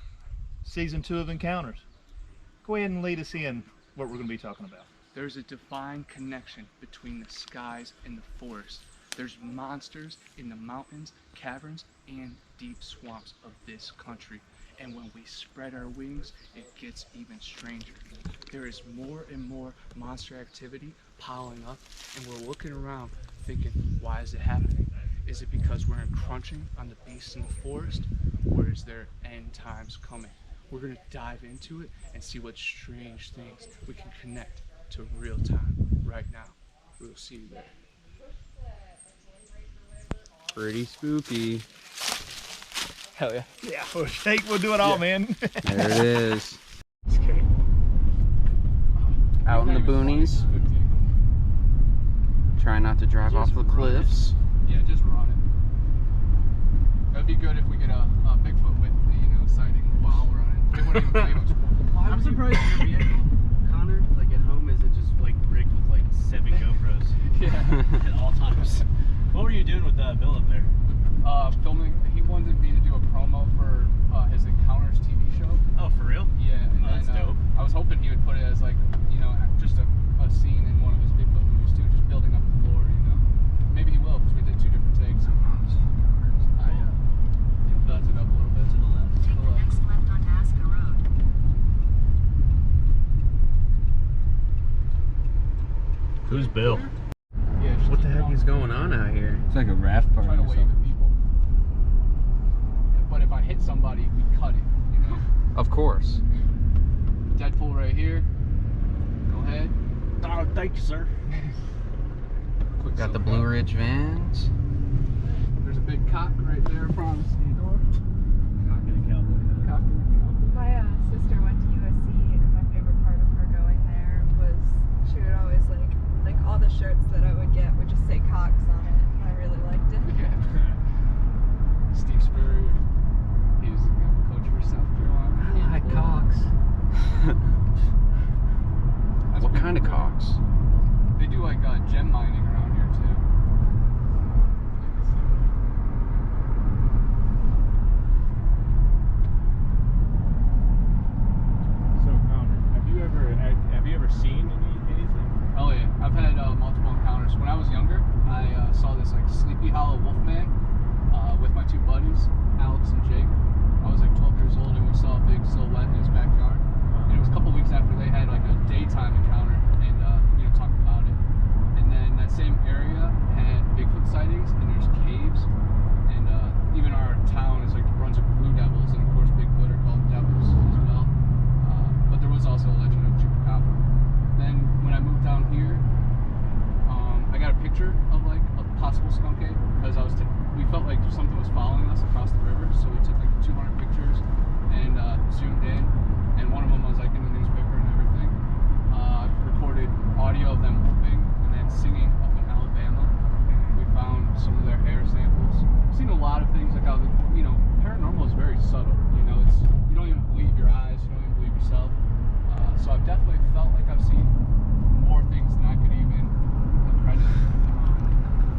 Season 2 of Encounters. Go ahead and lead us in what we're going to be talking about. There's a divine connection between the skies and the forest. There's monsters in the mountains, caverns, and deep swamps of this country. And when we spread our wings, it gets even stranger. There is more and more monster activity piling up, and we're looking around thinking, why is it happening? Is it because we're encroaching on the beasts in the forest, or is there end times coming? We're gonna dive into it and see what strange things we can connect to real time right now. We'll see you there. Pretty spooky. Hell yeah. Yeah, we'll do it all, man. There it is. Out in the boonies. Try not to drive off the cliffs. Yeah, just run it. That'd be good if we get a Bigfoot with the sighting while we're running. They wouldn't even believe us. I'm surprised your vehicle, Connor, like at home, isn't just like rigged with like 7 GoPros. Yeah. At all times. What were you doing with Bill up there? Filming. He wanted me to do a promo for his Encounters TV show. Oh, for real? Yeah. And that's dope. I was hoping he would put it as like, just a scene in one of his Bigfoot movies too, just building up the lore, Maybe he will, because we did 2 different takes. I built it up a little bit to the left. Take the next left on Aska Road. Who's Bill? Yeah, What the heck is going on out here? It's like a raft party Try to or wave something. at people. But if I hit somebody, we cut it, Of course. Deadpool right here. Go ahead. Oh, thank you, sir. We got the Blue Ridge vans. There's a big cock right there in front of the ski door. Cock and a cowboy. Cock and a cowboy. My sister went to USC, and my favorite part of her going there was she would always like all the shirts that I would get would just say Cox on it, and I really liked it. Yeah. Steve Spurrier. He was the coach for South Carolina. I like cocks. What kind of cocks? They do like gem mining around here too. zoomed in, and one of them was like in the newspaper and everything. I've recorded audio of them whooping and then singing up in Alabama. We found some of their hair samples. I've seen a lot of things like how the, you know, paranormal is very subtle. You know, it's, you don't even believe your eyes, you don't even believe yourself. So I've definitely felt like I've seen more things than I could even accredit.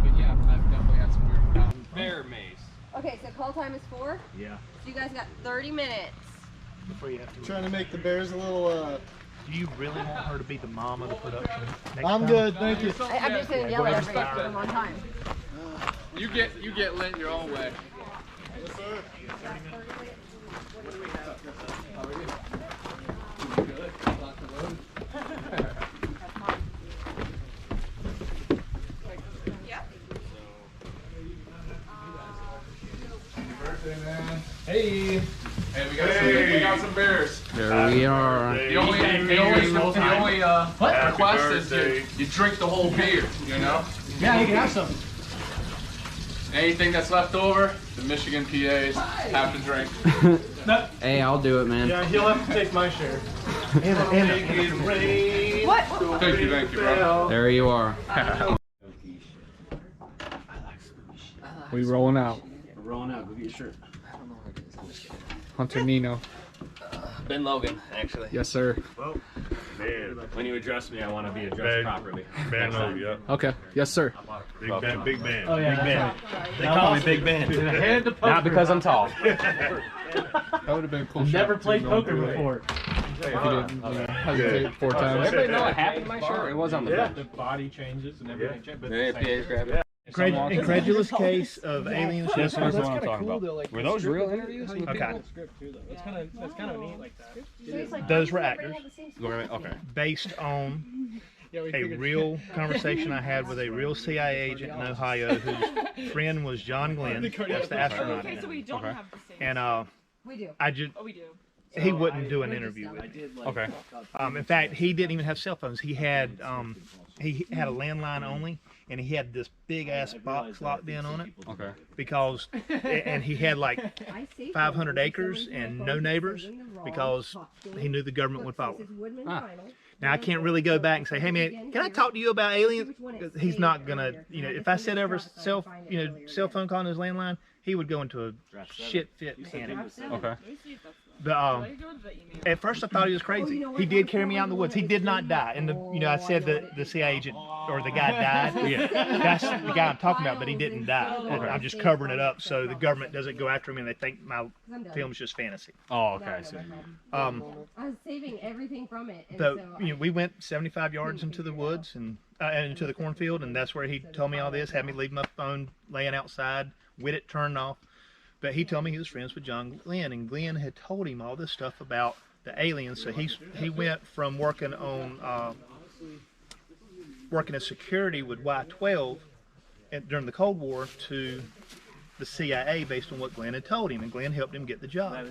But yeah, I've definitely had some weird encounters. Bear mace. Okay, so call time is 4. Yeah. So you guys got 30 minutes. Before you have to. Trying to make the bears a little. Do you really want her to be the mom of the production? Next I'm time? good, thank you. I'm just gonna yell at every for a long time. You get lit your own way. Yes, sir. What do we have? How are you? Good. Lots of load. Happy birthday, man. Hey. Hey, we got some bears. There we are. The only request is you drink the whole beer, you know? Yeah, you can have some. Anything that's left over, the Michigan PAs have to drink. Hey, I'll do it, man. Yeah, he'll have to take my share. What? Thank you, bro. There you are. We rolling out. We're rolling out. Go get your shirt. Hunter Nino. Ben Logan, actually. Yes, sir. Well, man. When you address me, I want to be addressed properly. Ben Logan, yeah. Okay. Yes, sir. Big Ben, Big Ben. Oh, yeah, Big Ben. They call me Big Ben. Not because I'm tall. That would have been a cool. Never shot, played too, poker though. before. If you didn't hesitate 4 times. Everybody know what happened to my shirt? It was on the bench. The body changes and everything. But The PAs grab it. Incredulous case of aliens. That's That's what I'm talking about. Were those real interviews? Okay. That's kind of neat like that. Those were actors. Okay. Based on a real conversation I had with a real CIA agent in Ohio whose friend was John Glenn. That's the astronaut. Okay, so we don't have the same. And We do. I just. Oh, we do. He wouldn't do an interview with me. Okay. In fact, he didn't even have cell phones. He had a landline only, and he had this big ass box locked in on it. Okay. Because, and he had like 500 acres and no neighbors because he knew the government would follow him. Now I can't really go back and say, hey man, can I talk to you about aliens? He's not gonna, if I said over cell phone call on his landline, he would go into a shit fit panic. Okay. But at first I thought he was crazy. He did carry me out in the woods. He did not die. And I said that the CIA agent or the guy died. Yeah, that's the guy I'm talking about. But he didn't die. I'm just covering it up so the government doesn't go after me and they think my film's just fantasy. Oh, okay. I see. I was saving everything from it. And So we went 75 yards into the woods and into the cornfield, and that's where he told me all this. Had me leave my phone laying outside with it turned off. But he told me he was friends with John Glenn, and Glenn had told him all this stuff about the aliens. So he went from working on working as security with Y-12 during the Cold War to the CIA based on what Glenn had told him, and Glenn helped him get the job.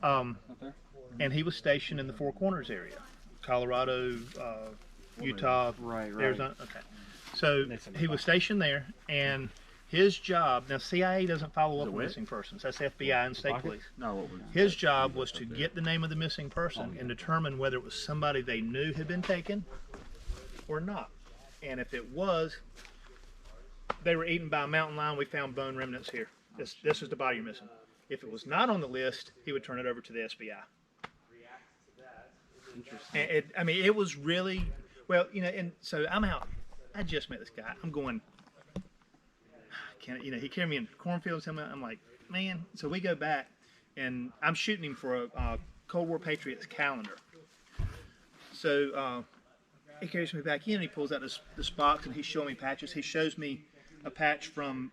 And he was stationed in the Four Corners area, Colorado, Utah, Arizona. Okay, so he was stationed there, and his job, now CIA doesn't follow up with missing persons, that's FBI and state police. His job was to get the name of the missing person and determine whether it was somebody they knew had been taken or not. And if it was, they were eaten by a mountain lion, we found bone remnants here. This is the body you're missing. If it was not on the list, he would turn it over to the SBI. And it was really, well, and so I'm out. I just met this guy. I'm going, he carried me in cornfields. I'm like, man. So we go back, and I'm shooting him for a Cold War Patriots calendar. So he carries me back in, and he pulls out this box, and he's showing me patches. He shows me a patch from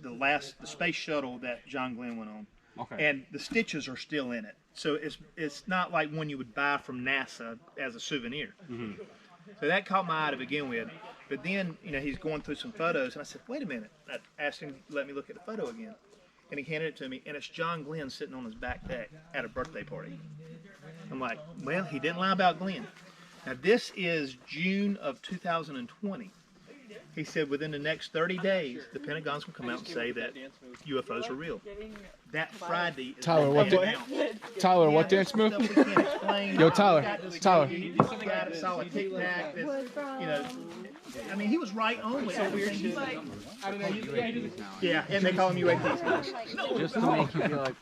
the space shuttle that John Glenn went on. Okay. And the stitches are still in it. So it's not like one you would buy from NASA as a souvenir. Mm-hmm. So that caught my eye to begin with. But then, he's going through some photos, and I said, wait a minute. I asked him to let me look at the photo again. And he handed it to me, and it's John Glenn sitting on his back deck at a birthday party. I'm like, well, he didn't lie about Glenn. Now, this is June of 2020. He said within the next 30 days, the Pentagon's gonna come out and say that UFOs are real. That Friday is Tyler, what Tyler, what dance move? Yo, Tyler, Tyler. Got a solid tic-tac that's, you know, I mean, he was right on with everything he said. I don't know. Yeah, and they call him UAPs. Just to make you feel like.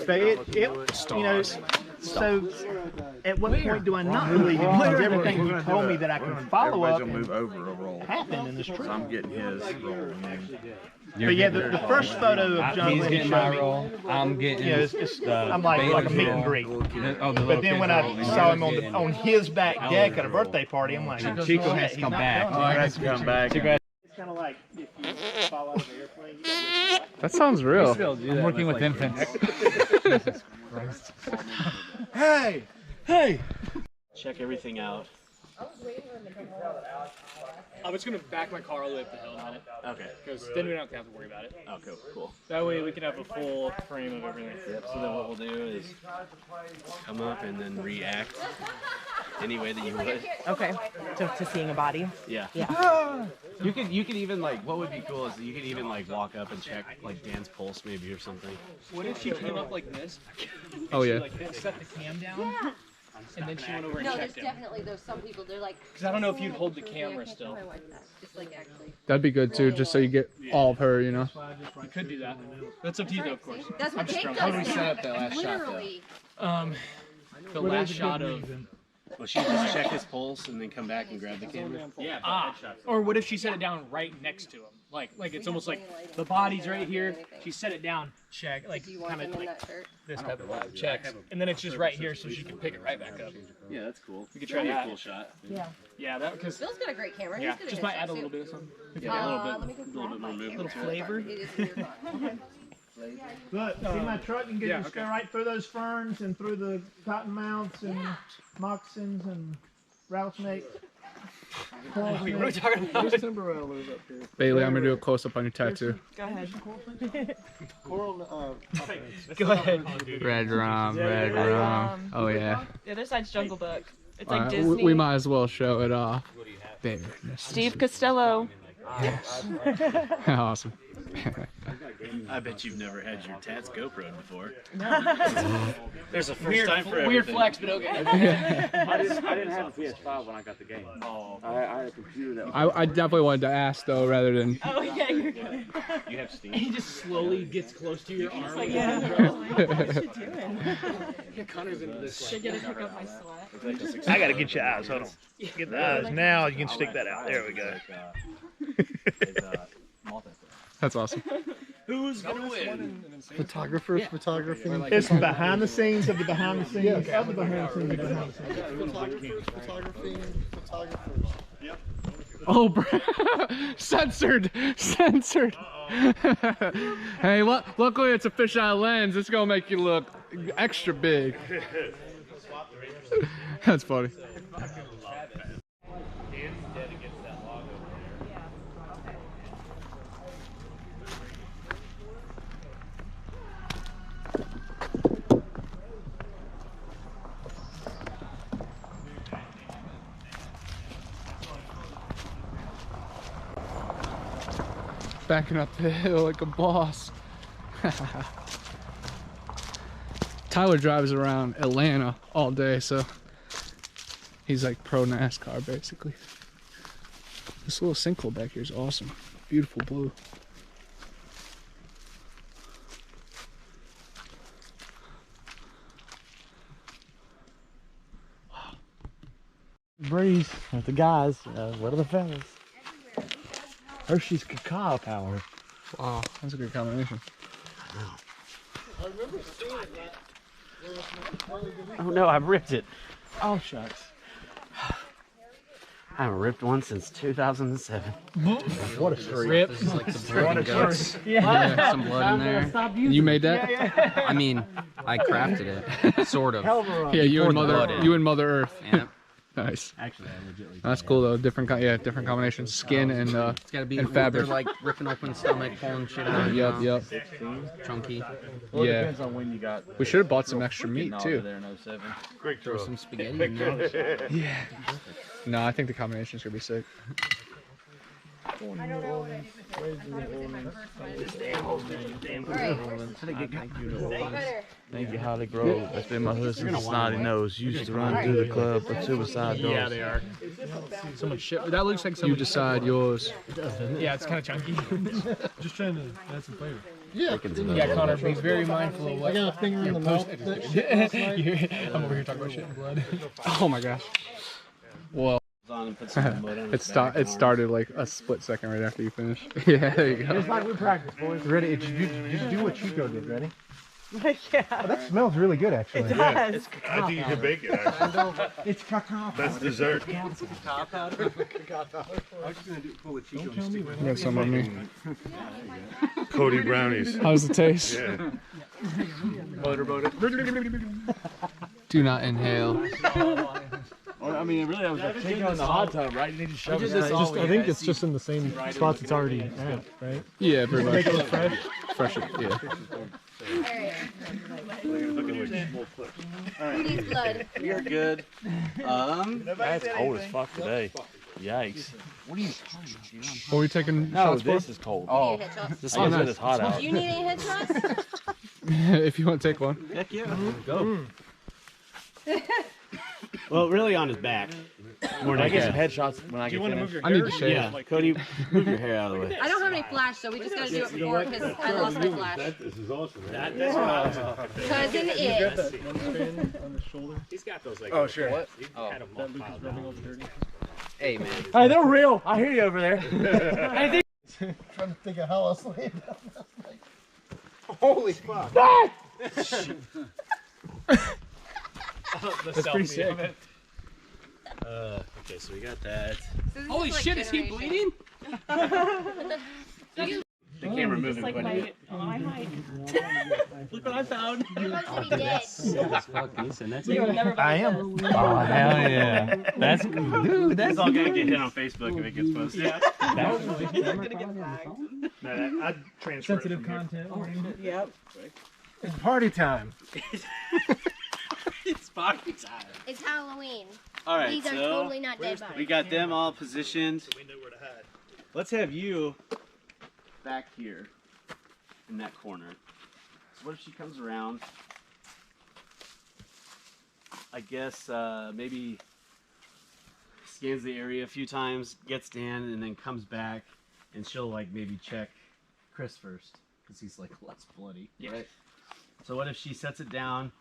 But you know, so at what point do I not believe him? Because everything he told me that I can follow up and move over a roll. happened in this trip. So I'm getting his roll. But yeah, the first photo of John He's Lennon getting my showed me, roll. I'm getting. you know, it's I'm like a meet and greet. But then when I saw him on his back deck at a birthday party, I'm like, Chico has to come back. Oh, I have to come back. It's kind of like if you fall out of an airplane. That sounds real. I'm working with infants. Jesus Christ. Hey! Hey! Check everything out. I'm just gonna back my car all the way up the hill in a minute. Okay. Because then we don't have to worry about it. Okay, cool. That way we can have a full frame of everything. Yep, so then what we'll do is come up and then react any way that you would. Okay. To seeing a body. Yeah. Yeah. You could even like, what would be cool is you could even like walk up and check like Dan's pulse maybe or something. What if she came up like this? Oh yeah. Like set the cam down. And then she went over and No, there's checked him. definitely those some people. They're like. Because I don't know if you'd hold the camera still. Just like actually. That'd be good too, just so you get all of her, you know. You could do that. That's up to you though, of course. That's what I'm just Jake drunk. does. How do we set up that last shot, though? Literally. The last shot of. Well, she just check his pulse and then come back and grab the camera. Yeah. Or what if she set it down right next to him? Like it's almost like the body's right here. She set it down, check, like kind of like this type of checks, and then it's just right here, so she can pick it right back up. Yeah, that's cool. We could try That'd be that. a cool shot. Yeah. Yeah, that because. Bill's got a great camera. Yeah, He's good just at might his add a shots, little too. bit of something. Yeah, a let me little bit more movement. Little flavor. It is in your car. Look, see my truck? You can Yeah, just okay. go right through those ferns and through the cottonmouths and moccasins and rattlesnakes. We were talking about There's timber rattlers up here. Bailey, I'm gonna do a close up on your tattoo. Go ahead. Coral, Go ahead. Red rum, red rum. Oh yeah. The other side's Jungle Book. It's like We Disney. might as well show it off. There. Steve Costello. Yes. Awesome. I bet you've never had your tats GoPro before. No. There's a first time for everything. Weird flex, but okay. I didn't have a PS5 when I got the game. Oh. I had a computer that was... I definitely wanted to ask though, rather than. Oh yeah, you're good. You have Steam. He just slowly gets close to your arm. Like, yeah, what you doing? Yeah, Connor's into this. Should I get a pick up my sweat? I gotta get your eyes. Hold on. Get the eyes. Now you can stick that out. There we go. That's awesome. Who's gonna win? photographers, photography. It's behind the scenes of the behind the scenes of the behind the scenes of the behind the scenes. Photographers, photography, photographers. Yep. Oh, censored, censored. Hey, luckily it's a fisheye lens. It's gonna make you look extra big. That's funny. Backing up the hill like a boss. Tyler drives around Atlanta all day, so he's like pro NASCAR basically. This little sinkhole back here is awesome. Beautiful blue. Breeze with the guys. What are the fellas? Hershey's cacao power. Wow, that's a good combination. I remember seeing that. Oh no, I've ripped it. Oh shucks. I haven't ripped one since 2007. What a streak. Rip. This is like the Blood and guts. Yeah, some blood in there. You made that? I mean, I crafted it, sort of. Yeah, you and Poured the Mother Earth. Yeah. Nice. Actually, I legitimately. That's cool though. Different combinations. Skin and It's gotta be and fabric. They're like ripping open stomach, pulling shit out. Yep. Chunky. Well, it Yeah. depends on when you got. We should have bought some extra meat too. There in 07. Great Throw some spaghetti in there. Yeah. No, I think the combination's gonna be sick. I don't know what I did with it. Thank you, Holly Grove. That's been my husband's snotty nose. Used to run through the club for suicide doors. Yeah, they are. So much shit. That looks like You decide yours. Yeah, it's kind of chunky. Just trying to add some flavor. Yeah. Yeah, Connor, be very mindful of what. I got a finger in the mouth. I'm over here talking about shit and blood. Oh my gosh. Well, it started like a split second right after you finished. Yeah, there you go. Just like we practice, boys. Ready? Just do what Chico did. Ready? Yeah. Oh, that smells really good, actually. It does. It's I think you can bake it, actually. It's cacao. That's dessert. Cacao powder. Cacao powder. I was just gonna pull a Chico and stick You got some on me. Cody brownies. How's it taste? Yeah. Butter. Do not inhale. Well, I mean, really, I was like, taking on the hot tub, right? And they just shoved it in. I think it's just in the same spots it's already at, right? Yeah, pretty much. Make it look fresh. Fresh, yeah. Who needs blood? You're good. That's cold as fuck today. Yikes. What are you talking about? Are we taking No, shots this for? is cold. Oh. Need a headshot? This one is hot out. Do you need any headshots? If you want to take one. Heck yeah. Go. Well, really on his back. More than I get some head. headshots when I get finished. I need to shave. Yeah, Cody, move your hair out of the way. I don't have any flash, so we just gotta do it before because I lost my flash. This is awesome. Cousin is. He's got those like. Oh, sure. What? Oh, had them all piled down. Hey man. Hey, they're real. I hear you over there. Trying to think of how else to lay it down. Holy fuck. That's pretty sick. Okay, so we got that. Holy shit, is he bleeding? The camera moving Like quite a my, bit. my height. Look what I found. I am. Oh, hell yeah. That's, dude, that's It's all gonna get hit on Facebook if it gets posted. Yeah. Gonna get flagged. I'd transfer Sensitive content. Yep. It's party time. It's party time. It's Halloween. All right, These are so totally not dead bodies. we got them all positioned. We know where to hide. Let's have you back here in that corner. So what if she comes around? I guess maybe scans the area a few times, gets Dan, and then comes back, and she'll like maybe check Chris first because he's like less bloody, right? So what if she sets it down?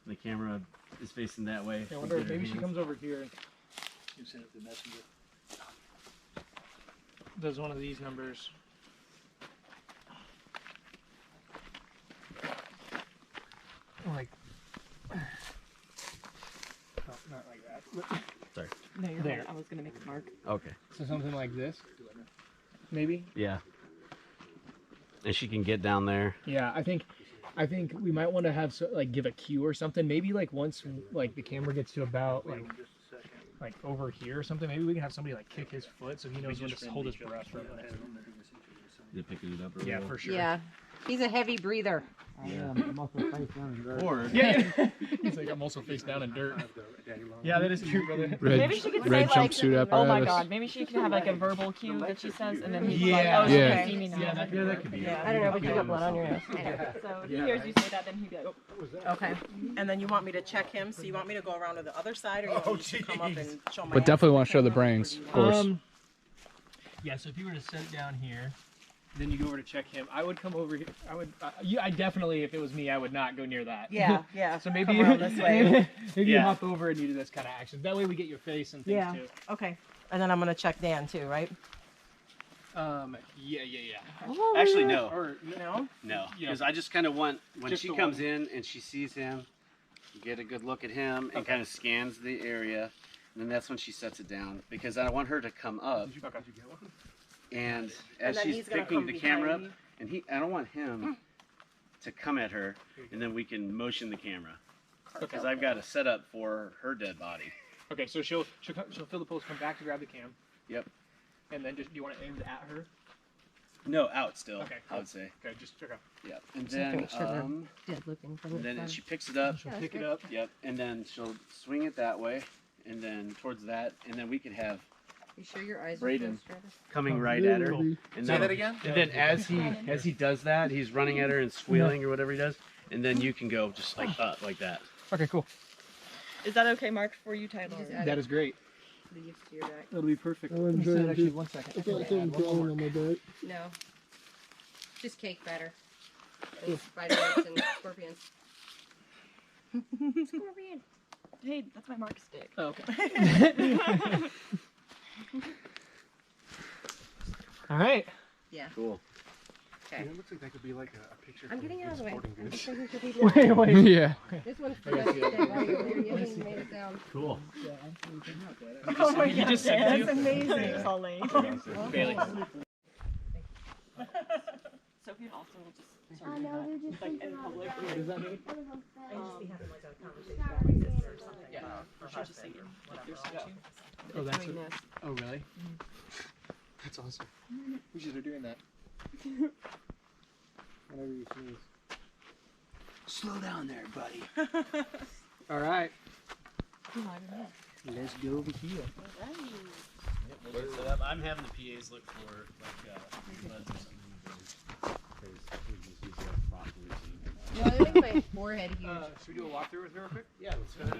The camera is facing that way. I wonder if maybe she comes over here and You send it to Messenger. does one of these numbers. Like, oh, not like that. Sorry. No, you're There. right. I was gonna make a mark. Okay. So something like this, maybe. Yeah. And she can get down there. Yeah, I think we might want to have like give a cue or something. Maybe like once like the camera gets to about like over here or something. Maybe we can have somebody like kick his foot so he knows when to hold his breath for a minute. They're picking it up. Yeah, for sure. Yeah. He's a heavy breather. Or Yeah. He's like, I'm also face down in dirt. Yeah, that is true, brother. Maybe she could Red say like, jumpsuit apparatus. oh my god, maybe she could have like a verbal cue that she says, and then he's Yeah. like, oh, she Yeah. can see me now. Yeah, that could be. Yeah. I don't know, but you got blood on your nose. So he hears you say that, then he'd be like, oh. Okay. And then you want me to check him, so you want me to go around to the other side, or you want me to come up and show my But definitely want to show the brains, of course. Yeah, so if you were to sit down here, then you go over to check him. I would come over here. I definitely, if it was me, I would not go near that. Yeah, yeah. So maybe Come around this way. maybe you Yeah. hop over and you do this kind of action. That way we get your face and things Yeah. too. Okay. And then I'm gonna check Dan too, right? Yeah. actually no. Or No? No, Yeah. because I just kind of want when Just she the comes one. in and she sees him, get a good look at him and kind of scans the area, and then that's when she sets it down because I want her to come up. And as then she's he's gonna picking come the camera up, behind and I don't want him to come at her, and then we can motion the camera because I've got a setup for her dead body. Okay, so she'll fill the post, come back to grab the cam. Yep. And then just do you want to aim it at her? No, out still. Okay. I would say. Okay, just okay. Yep. And Just make then sure they're dead looking from and the then front. she picks it up. She'll pick it up. Yep. And then she'll swing it that way, and then towards that, and then we could have You sure your eyes are Braden closed, Travis? coming right at her. Say that again? And then as he does that, he's running at her and squealing or whatever he does, and then you can go just like that. Okay, cool. Is that okay, Mark, for you title? That is great. Leaves to your back. That'll be perfect. I'm Just trying actually to- 1 second. I feel like I'm crawling on my back. No. Just cake batter. And spider webs and scorpions. Scorpion. Hey, that's my Mark stick. Oh, okay. All right. Yeah. Cool. Okay. It looks like that could be like a picture. I'm getting out of the way. Sporting I'm Goods. just thinking for people. Wait. Yeah. This one's for us today while you're there. You haven't even made it down. Cool. Oh my He god, just said that's you? amazing. It's all late. Bailey. Sophie and Austin will just I know, they're just like in thinking public. about What does that mean? I just be having like a conversation about my sister or something. Yeah. Or She'll just husband sing or it. whatever. Oh, that's Between what, us. oh, really? That's awesome. We should start doing that. Whatever you choose. Slow down there, buddy. All right. Let's go over here. We'll get set up. I'm having the PAs look for like earbuds or something. No, I think my forehead huge. Should we do a walkthrough with her real quick? Yeah, let's go.